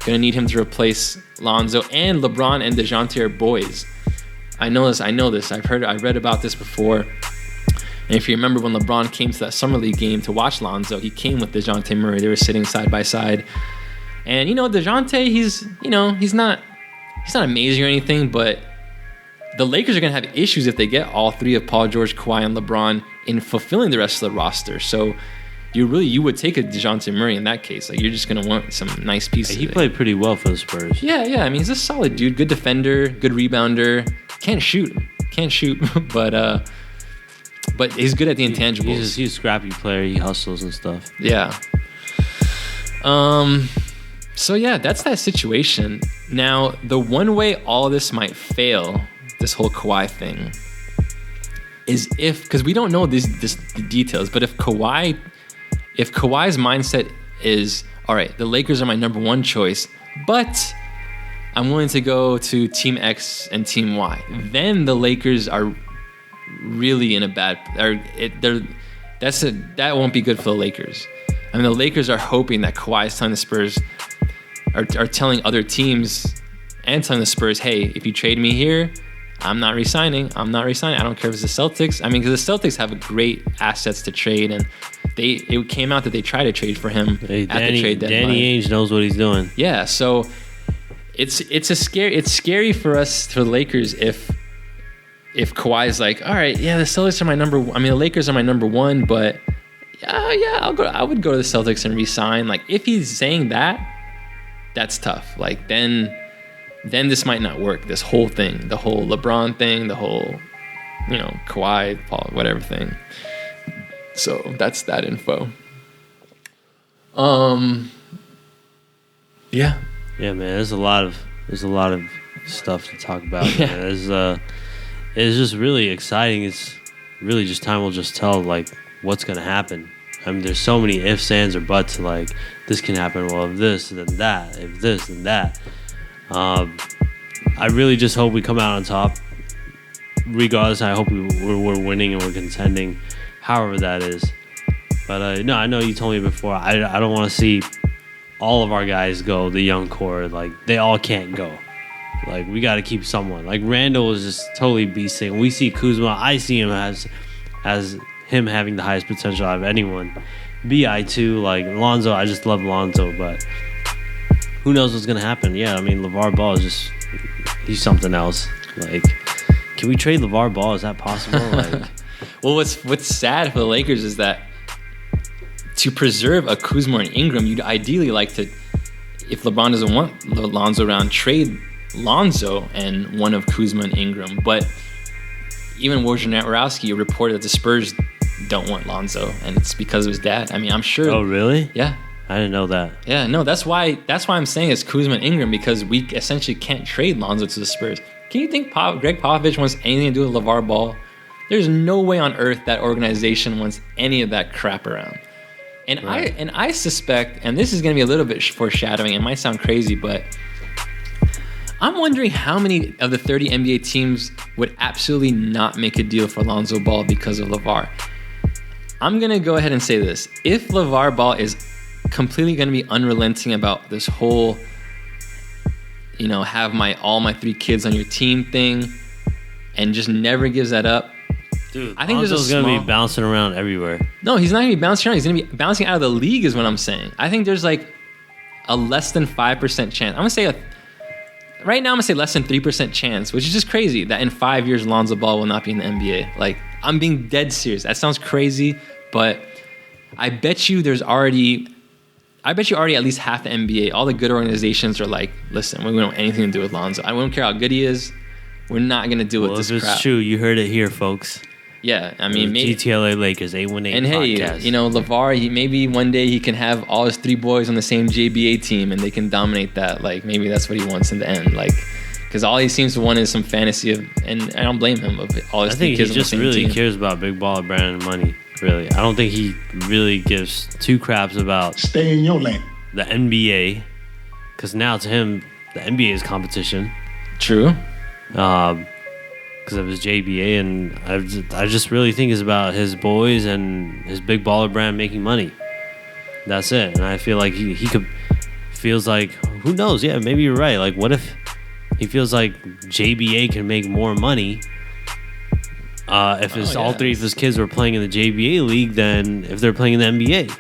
Going to need him to replace Lonzo, and LeBron and DeJounte are boys. I know this. I read about this before. And if you remember when LeBron came to that Summer League game to watch Lonzo, he came with DeJounte Murray. They were sitting side by side. And, DeJounte, he's not amazing or anything, but the Lakers are going to have issues if they get all three of Paul George, Kawhi, and LeBron in fulfilling the rest of the roster. So you would take a DeJounte Murray in that case. Like, you're just going to want some nice pieces. He played pretty well for the Spurs. Yeah. I mean, he's a solid dude. Good defender, good rebounder. Can't shoot, but he's good at the intangibles. He's a scrappy player. He hustles and stuff. Yeah. So yeah, that's that situation. Now, the one way all of this might fail, this whole Kawhi thing, is because we don't know the details, but if Kawhi's mindset is, all right, the Lakers are my number one choice, but I'm willing to go to Team X and Team Y, then the Lakers are really in a bad. That won't be good for the Lakers. I mean, the Lakers are hoping that Kawhi is telling the Spurs, are telling other teams and telling the Spurs, hey, if you trade me here, I'm not resigning. I don't care if it's the Celtics. I mean, because the Celtics have great assets to trade, and it came out that they tried to trade for him at the trade deadline. Danny Ainge knows what he's doing. Yeah, so it's scary for the Lakers if Kawhi's like, all right, yeah, the Celtics are the Lakers are my number one, but I would go to the Celtics and resign. Like, if he's saying that, that's tough. Like, then this might not work. This whole thing, the whole LeBron thing, the whole, Kawhi, Paul, whatever thing. So that's that info. Yeah. Yeah, man. There's a lot of stuff to talk about. Yeah. Man. It's just really exciting. It's really just time will just tell, like, what's going to happen. I mean, there's so many ifs, ands, or buts. Like, this can happen. Well, if this, then that. If this, then that. I really just hope we come out on top. Regardless, I hope we're winning and we're contending, however that is. But no, I know you told me before. I don't want to see all of our guys go. The young core, like, they all can't go. Like, we got to keep someone. Like, Randall is just totally beasting. We see Kuzma. I see him as him having the highest potential out of anyone. BI too. Like, Lonzo, I just love Lonzo, but who knows what's gonna happen? Yeah, I mean, LeVar Ball is he's something else. Like, can we trade LeVar Ball? Is that possible? Like, well, what's sad for the Lakers is that to preserve a Kuzma and Ingram, you'd ideally like to, if LeBron doesn't want Lonzo around, trade Lonzo and one of Kuzma and Ingram. But even Wojnarowski reported that the Spurs don't want Lonzo, and it's because of his dad. I mean, I'm sure. Oh, really? Yeah. I didn't know that. Yeah, no, that's why I'm saying it's Kuzma and Ingram, because we essentially can't trade Lonzo to the Spurs. Can you think Greg Popovich wants anything to do with LeVar Ball? There's no way on earth that organization wants any of that crap around. And right. I suspect, and this is going to be a little bit foreshadowing, it might sound crazy, but I'm wondering how many of the 30 NBA teams would absolutely not make a deal for Lonzo Ball because of LeVar. I'm going to go ahead and say this. If LeVar Ball is completely going to be unrelenting about this whole, have all my 3 kids on your team thing, and just never gives that up, dude, I think Lonzo's going to be bouncing around everywhere. No, he's not going to be bouncing around. He's going to be bouncing out of the league is what I'm saying. I think there's like a less than 5% chance. I'm going to say right now I'm going to say less than 3% chance, which is just crazy, that in 5 years Lonzo Ball will not be in the NBA. Like, I'm being dead serious. That sounds crazy, but I bet you already at least half the NBA, all the good organizations are like, listen, we don't want anything to do with Lonzo. I don't care how good he is. We're not going to deal with this crap. If it's true, you heard it here, folks. Yeah, I mean, maybe GTLA Lakers 818 and podcast. Hey, LeVar, maybe one day he can have all his 3 boys on the same JBA team and they can dominate that. Like, maybe that's what he wants in the end. Like, because all he seems to want is some fantasy of, and I don't blame him, of all his 3 kids on the same team. I think he just really cares about big baller brand and money. Really, I don't think he really gives 2 craps about stay in your lane. The NBA, because now to him the NBA is competition. True. Because because of his JBA, and I just really think it's about his boys and his big baller brand making money. That's it. And I feel like he could feels like, who knows? Yeah, maybe you're right. Like, what if he feels like JBA can make more money if all three of his kids were playing in the JBA league than if they're playing in the NBA?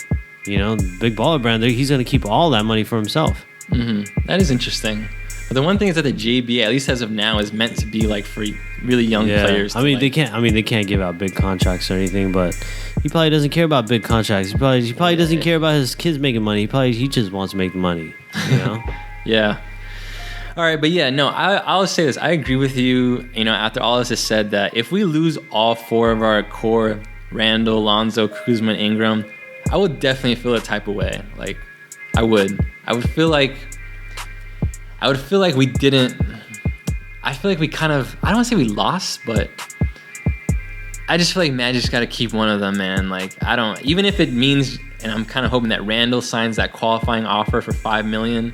You know, big baller brand, he's going to keep all that money for himself. Mm-hmm. That is interesting. But the one thing is that the JBA, at least as of now, is meant to be like for really young players. I mean, they can't give out big contracts or anything, but he probably doesn't care about big contracts. He probably doesn't care about his kids making money. He just wants to make the money. You know? Yeah. All right, but yeah, no, I'll say this. I agree with you. You know, after all this is said, that if we lose all four of our core, Randall, Lonzo, Kuzma, and Ingram, I would definitely feel a type of way. Like, I would feel like we didn't. I feel like we kind of. I don't want to say we lost, but I just feel like Magic's got to keep one of them, man. Like, I don't. Even if it means, and I'm kind of hoping that Randall signs that qualifying offer for $5 million,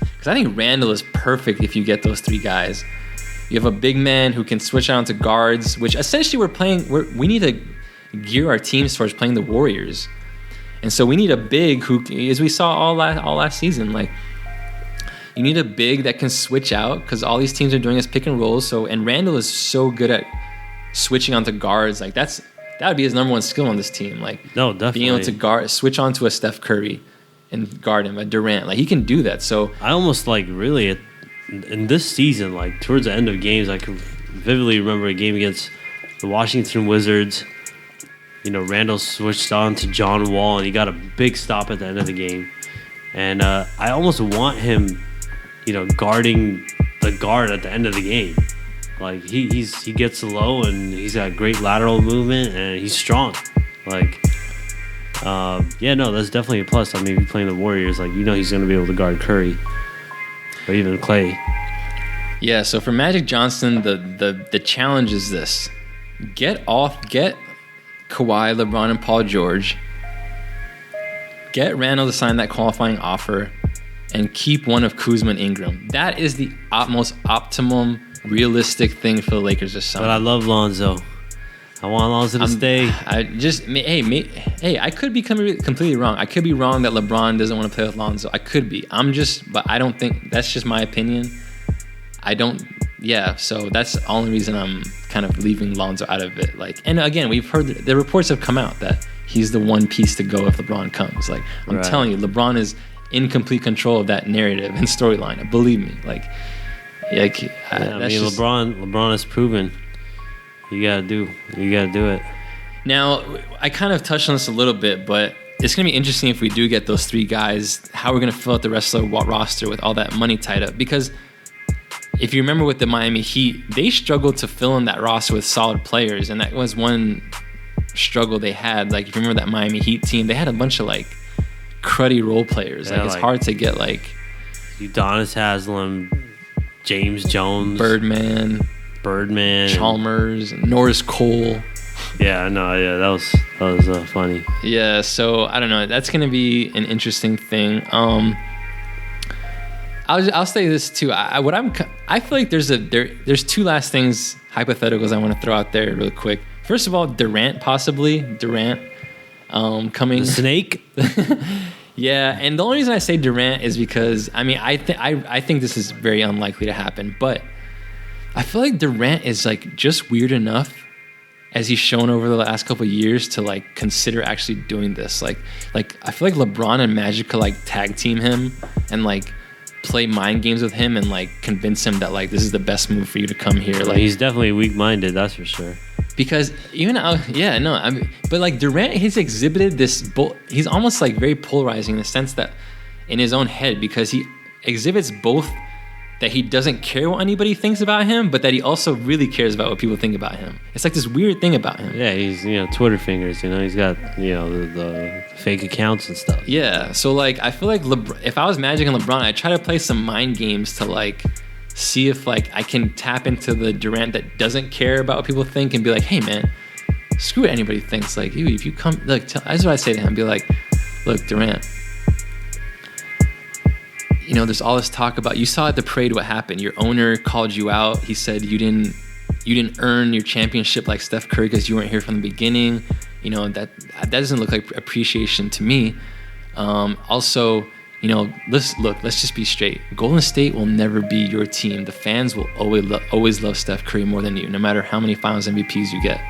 because I think Randall is perfect if you get those three guys. You have a big man who can switch out to guards, which essentially we need to gear our teams towards playing the Warriors. And so we need a big who, as we saw all last season, like, you need a big that can switch out, because all these teams are doing is pick and rolls. So, and Randall is so good at switching onto guards. Like, that would be his number one skill on this team. Like, no, definitely being able to switch onto a Steph Curry and guard him, a Durant. Like, he can do that. So I almost like really in this season, like towards the end of games, I can vividly remember a game against the Washington Wizards. You know, Randall switched on to John Wall, and he got a big stop at the end of the game. And I almost want him, you know, guarding the guard at the end of the game. Like, he gets low, and he's got great lateral movement, and he's strong. Like, that's definitely a plus. I mean, if you're playing the Warriors, like, you know, he's going to be able to guard Curry or even Clay. Yeah. So for Magic Johnson, the challenge is this: get Kawhi, LeBron, and Paul George. Get Randall to sign that qualifying offer, and keep one of Kuzma and Ingram. That is the most optimum, realistic thing for the Lakers this summer. But I love Lonzo. I want Lonzo to stay. I could be completely wrong. I could be wrong that LeBron doesn't want to play with Lonzo. I could be. But I don't think, that's just my opinion. So that's the only reason I'm kind of leaving Lonzo out of it. Like, and again, we've heard the reports have come out that he's the one piece to go if LeBron comes. Like, I'm telling you, LeBron is in complete control of that narrative and storyline. Believe me. LeBron has proven you gotta do it. Now, I kind of touched on this a little bit, but it's gonna be interesting if we do get those three guys, how we're gonna fill out the rest of the roster with all that money tied up. Because if you remember with the Miami Heat, they struggled to fill in that roster with solid players, and that was one struggle they had. Like, if you remember that Miami Heat team, they had a bunch of like cruddy role players. Like, it's hard to get like Udonis Haslem, James Jones, Birdman, Chalmers, Norris Cole. Yeah, no, yeah, that was funny. Yeah, so I don't know. That's gonna be an interesting thing. I'll say this too. I feel like there's two last things, hypotheticals, I want to throw out there real quick. First of all, Durant coming. The snake. Yeah, and the only reason I say Durant is because I think this is very unlikely to happen, but I feel like Durant is like just weird enough, as he's shown over the last couple of years, to like consider actually doing this. Like I feel like LeBron and Magic could like tag team him and like play mind games with him and like convince him that like this is the best move for you to come here. Like, he's definitely weak-minded, that's for sure. Because but like Durant, he's exhibited this. He's almost like very polarizing in the sense that in his own head, because he exhibits both that he doesn't care what anybody thinks about him, but that he also really cares about what people think about him. It's like this weird thing about him. Yeah, he's Twitter fingers. He's got the fake accounts and stuff. Yeah, so like I feel like if I was Magic and LeBron, I'd try to play some mind games to like see if like I can tap into the Durant that doesn't care about what people think and be like, hey man, screw what anybody thinks. Like, if you come, like, that's what I say to him. Be like, look, Durant, there's all this talk about, you saw at the parade what happened. Your owner called you out. He said you you didn't earn your championship like Steph Curry because you weren't here from the beginning. You know, that doesn't look like appreciation to me. Also, you know, let's just be straight. Golden State will never be your team. The fans will always love Steph Curry more than you, no matter how many Finals MVPs you get.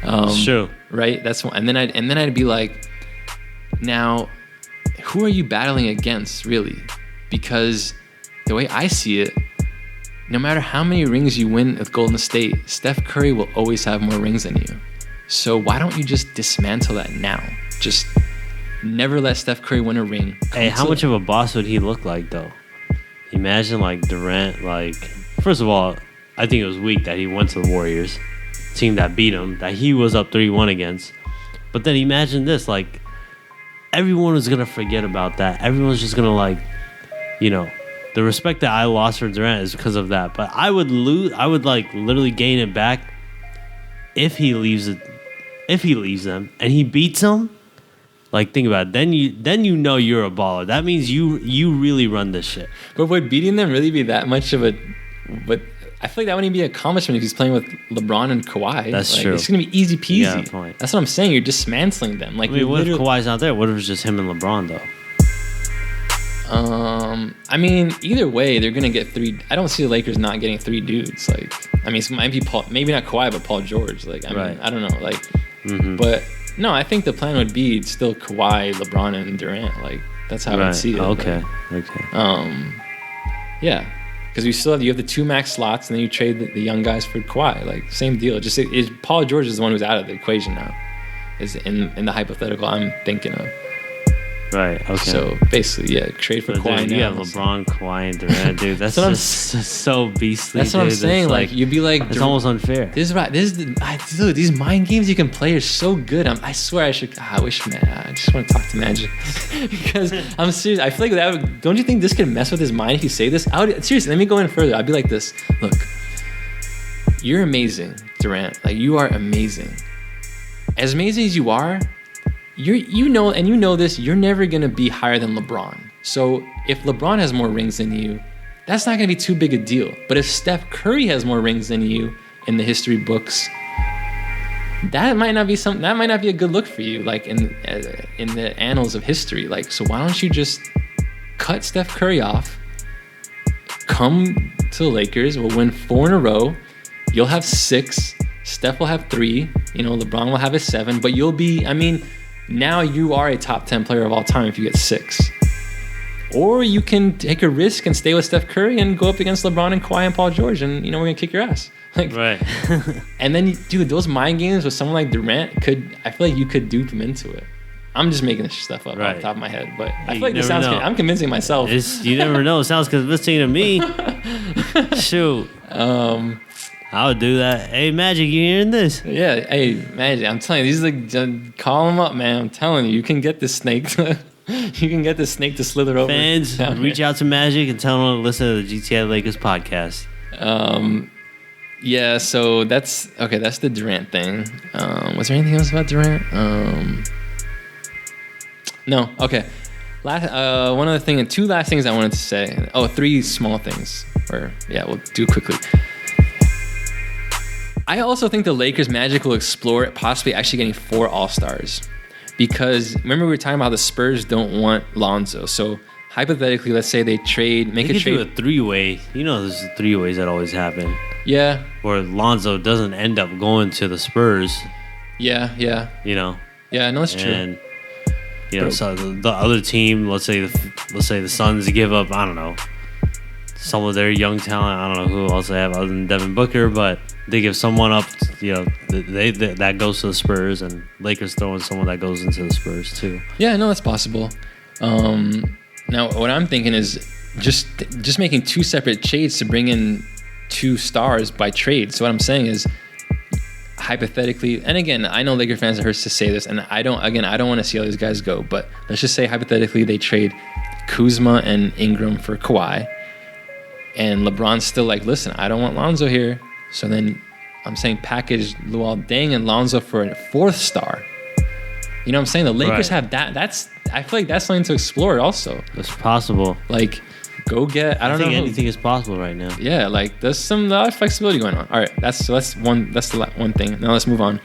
It's true, right? That's one. And then I'd be like, now, who are you battling against, really? Because the way I see it, no matter how many rings you win with Golden State, Steph Curry will always have more rings than you. So why don't you just dismantle that now? Just never let Steph Curry win a ring. Hey, how much of a boss would he look like, though? Imagine, like, Durant, like... First of all, I think it was weak that he went to the Warriors, team that beat him, that he was up 3-1 against. But then imagine this, like, everyone was going to forget about that. Everyone's just going to, like, you know... The respect that I lost for Durant is because of that. But I would like literally gain it back if he leaves them and he beats them. Like, think about it. Then you know you're a baller. That means you really run this shit. But would beating them really be that much of a? But I feel like that wouldn't be an accomplishment if he's playing with LeBron and Kawhi. That's true. It's gonna be easy peasy. Yeah, point. That's what I'm saying. You're dismantling them. Like, I mean, what if Kawhi's not there? What if it's just him and LeBron though? I mean, either way, they're gonna get 3. I don't see the Lakers not getting 3 dudes. Like, I mean, it might be Paul, maybe not Kawhi, but Paul George. Like, I mean, I don't know. Like, but no, I think the plan would be still Kawhi, LeBron, and Durant. Like, that's how I see it. Okay. Yeah, because you have the 2 max slots, and then you trade the young guys for Kawhi. Like, same deal. Just Paul George is the one who's out of the equation now. Is in the hypothetical I'm thinking of. Right. Okay. So basically, yeah, trade for Kawhi. Dude, you have LeBron, Kawhi, and Durant, dude. That's just so beastly. That's what I'm saying. Like, you'd be like, it's almost unfair. Dude, these mind games you can play are so good. I swear I wish, man. I just want to talk to Magic because I'm serious. I feel like don't you think this could mess with his mind if you say this? Seriously, let me go in further. I'd be like this. Look, you're amazing, Durant. Like, you are amazing. As amazing as you are. You know this, you're never going to be higher than LeBron. So if LeBron has more rings than you, that's not going to be too big a deal. But if Steph Curry has more rings than you in the history books, that might not be a good look for you, like in the annals of history. Like, so why don't you just cut Steph Curry off, come to the Lakers, we'll win 4 in a row, you'll have 6, Steph will have 3, LeBron will have a 7, but you'll be, now you are a top 10 player of all time if you get 6. Or you can take a risk and stay with Steph Curry and go up against LeBron and Kawhi and Paul George, and we're gonna kick your ass. Like, right. And then, dude, those mind games with someone like Durant I feel like you could dupe him into it. I'm just making this stuff up off the top of my head, but I feel like this sounds. I'm convincing myself. You never know. It sounds convincing to me. Shoot. I would do that. Hey, Magic, you hearing this? Yeah. Hey, Magic, I'm telling you, these call them up, man. I'm telling you, you can get this snake. You can get this snake to slither over. Fans, reach out to Magic and tell him to listen to the GTLA Lakers podcast. Yeah. So that's okay. That's the Durant thing. Was there anything else about Durant? No. Okay. One other thing, and 2 last things I wanted to say. 3 small things. We'll do quickly. I also think the Lakers Magic will explore possibly actually getting 4 All-Stars. Because remember we were talking about the Spurs don't want Lonzo. So hypothetically, let's say they make a trade. Do a 3-way. There's 3-ways that always happen. Yeah. Where Lonzo doesn't end up going to the Spurs. Yeah. Yeah, no, that's true. And so the other team, let's say the Suns give up, I don't know, some of their young talent. I don't know who else they have other than Devin Booker, but they give someone up, that goes to the Spurs, and Lakers throw in someone that goes into the Spurs too. Yeah, no, that's possible. Now, what I'm thinking is just making 2 separate trades to bring in 2 stars by trade. So what I'm saying is, hypothetically, and again, I know Laker fans are hurt to say this, and I don't want to see all these guys go, but let's just say hypothetically they trade Kuzma and Ingram for Kawhi, and LeBron's still like, listen, I don't want Lonzo here. So then I'm saying package Luol Deng and Lonzo for a 4th star. You know what I'm saying? The Lakers have that. I feel like that's something to explore also. It's possible. Like, go get. I don't know. Anything is possible right now. Yeah, like there's some lot of flexibility going on. All right, that's the one thing. Now let's move on.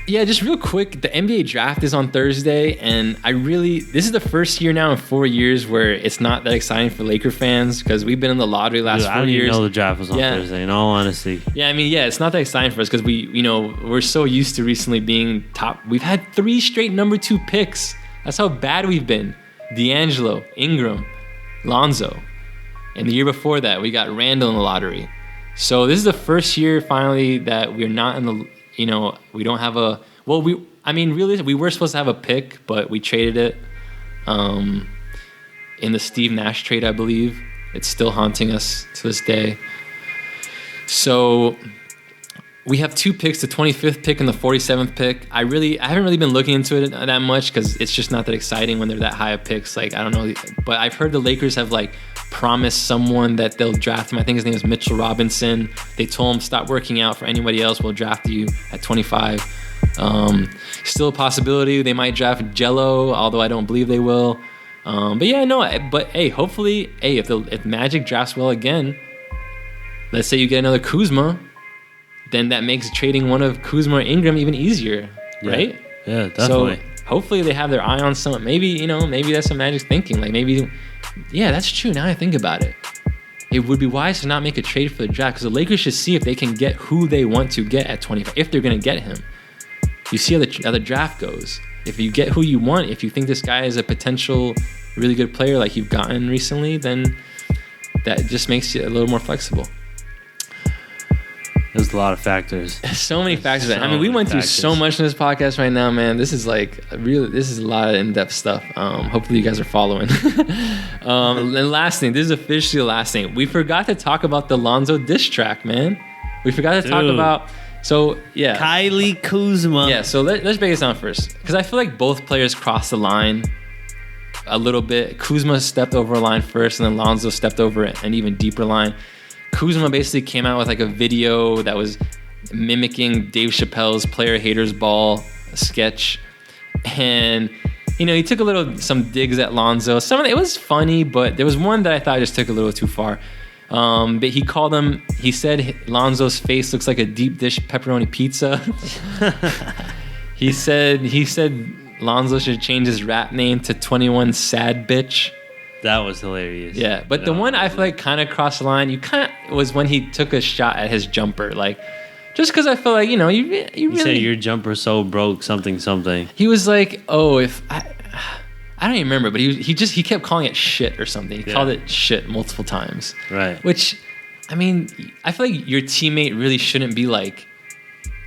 Yeah, just real quick, the NBA draft is on Thursday, and this is the first year now in 4 years where it's not that exciting for Laker fans because we've been in the lottery last 4 years. I didn't even know the draft was on Thursday, in all honesty. Yeah, I mean, it's not that exciting for us because we're so used to recently being top. We've had 3 straight number 2 picks. That's how bad we've been. D'Angelo, Ingram, Lonzo. And the year before that, we got Randall in the lottery. So this is the first year finally that we're not in the... we don't have a... Well, really, we were supposed to have a pick, but we traded it in the Steve Nash trade, I believe. It's still haunting us to this day. So we have 2 picks, the 25th pick and the 47th pick. I haven't really been looking into it that much because it's just not that exciting when they're that high of picks. Like, I don't know. But I've heard the Lakers have, promised someone that they'll draft him. I think his name is Mitchell Robinson. They told him, stop working out for anybody else. We'll draft you at 25. Still a possibility. They might draft Jello, although I don't believe they will. But hey, hopefully, if Magic drafts well again, let's say you get another Kuzma, then that makes trading one of Kuzma or Ingram even easier, right? Yeah, definitely. So hopefully they have their eye on someone. Maybe that's some Magic thinking. That's true. Now I think about it. It would be wise to not make a trade for the draft because the Lakers should see if they can get who they want to get at 25, if they're going to get him. You see how the draft goes. If you get who you want, if you think this guy is a potential really good player like you've gotten recently, then that just makes you a little more flexible. There's a lot of factors. So many factors. We went through so much in this podcast right now, man. This is this is a lot of in-depth stuff. Hopefully you guys are following. And last thing, this is officially the last thing. We forgot to talk about the Lonzo diss track, man. We forgot to talk about... So, yeah. Kylie Kuzma. Yeah, so let's break this down first. Because I feel like both players crossed the line a little bit. Kuzma stepped over a line first, and then Lonzo stepped over an even deeper line. Kuzma basically came out with a video that was mimicking Dave Chappelle's Player Haters Ball sketch. And, he took some digs at Lonzo. Some of it was funny, but there was one that I thought just took a little too far. But he said Lonzo's face looks like a deep dish pepperoni pizza. He said Lonzo should change his rap name to 21 Sad Bitch. That was hilarious. Yeah, but the one I feel like kind of crossed the line, was when he took a shot at his jumper. Just because I feel like, you really... say your jumper so broke something. He was like, if... I don't even remember, but he kept calling it shit or something. He called it shit multiple times. Right. Which, I feel like your teammate really shouldn't be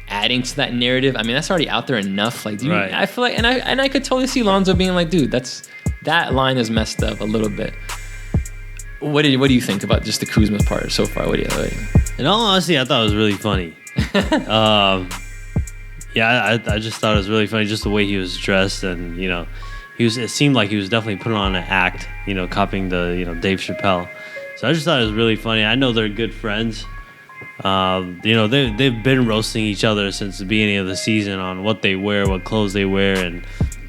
adding to that narrative. That's already out there enough. Right. I feel like, and I could totally see Lonzo being like, dude, that line is messed up a little bit. What do you think about just the Kuzma part so far? What do you? In all honesty, I thought it was really funny. I just thought it was really funny, just the way he was dressed, and it seemed like he was definitely putting on an act, copying the Dave Chappelle. So I just thought it was really funny. I know they're good friends. They've been roasting each other since the beginning of the season on what they wear, what clothes they wear, and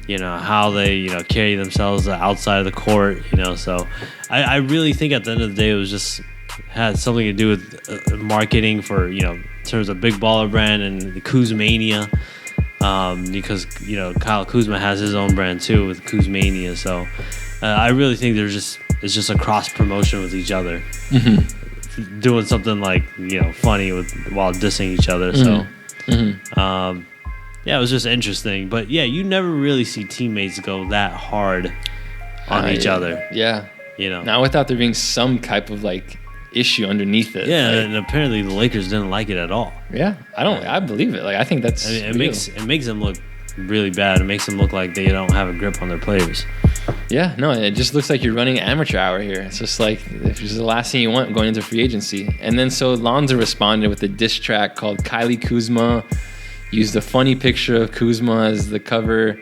how they carry themselves outside of the court. So I really think at the end of the day it was just had something to do with marketing for in terms of Big Baller brand and the Kuzmania. Because Kyle Kuzma has his own brand too with Kuzmania, so I really think it's just a cross promotion with each other, doing something funny while dissing each other. So it was just interesting. But you never really see teammates go that hard on each other. Yeah, not without there being some type of issue underneath it. Yeah, and apparently the Lakers didn't like it at all. Yeah, I believe it. I think that's it makes them look really bad. It makes them look like they don't have a grip on their players. Yeah, no, it just looks like you're running amateur hour here. It's just if it's the last thing you want going into free agency. And then so Lonzo responded with a diss track called Kylie Kuzma, used a funny picture of Kuzma as the cover.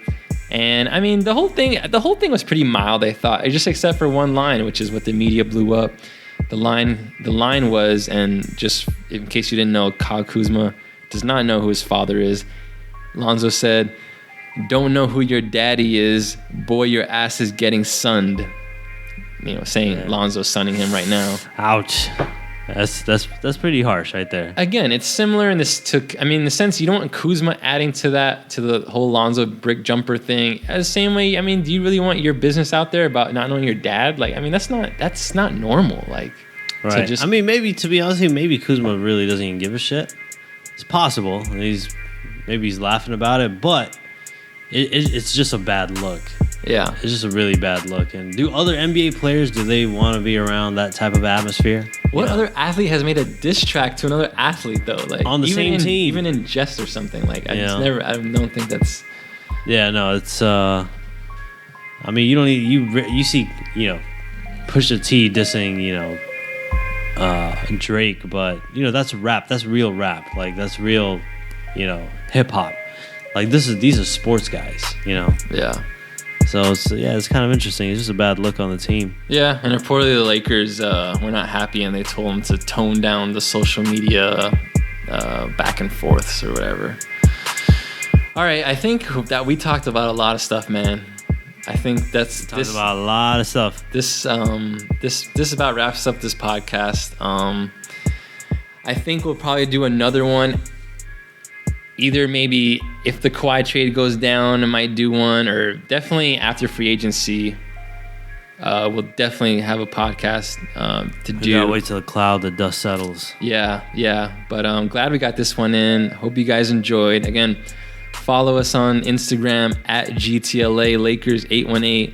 And the whole thing was pretty mild, I thought, just except for one line, which is what the media blew up. The line was, and just in case you didn't know, Kyle Kuzma does not know who his father is. Lonzo said, "Don't know who your daddy is, boy, your ass is getting sunned." saying Lonzo's sunning him right now. Ouch. That's pretty harsh right there. Again, it's similar in this in the sense you don't want Kuzma adding to the whole Lonzo brick jumper thing. The same way, do you really want your business out there about not knowing your dad? Like, that's not normal. Like, right. Maybe, to be honest, maybe Kuzma really doesn't even give a shit. It's possible. Maybe he's laughing about it, but it's just a bad look. Yeah. It's just a really bad look. And do other NBA players, do they want to be around that type of atmosphere? What other athlete has made a diss track to another athlete, though? Like, on the same team. Even in jest or something. Like, I don't think that's... Yeah, no, it's... you don't need... You see, Pusha T dissing, Drake, but, that's rap. That's real rap. Like, that's real, hip-hop. Like, these are sports guys, Yeah. So it's kind of interesting. It's just a bad look on the team. Yeah, and reportedly the Lakers were not happy, and they told them to tone down the social media back and forths or whatever. All right, I think that we talked about a lot of stuff, man. I think talked about a lot of stuff. This about wraps up this podcast. I think we'll probably do another one. Either maybe if the Kawhi trade goes down, I might do one, or definitely after free agency, we'll definitely have a podcast to do. You gotta wait till the dust settles. Yeah. But I'm glad we got this one in. Hope you guys enjoyed. Again, follow us on Instagram at GTLA Lakers 818.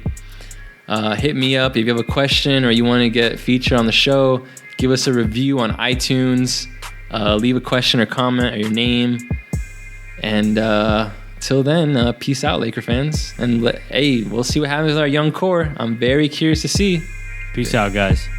Hit me up if you have a question or you want to get featured on the show. Give us a review on iTunes. Leave a question or comment or your name. And till then, peace out, Laker fans. And we'll see what happens with our young core. I'm very curious to see. Peace out, guys.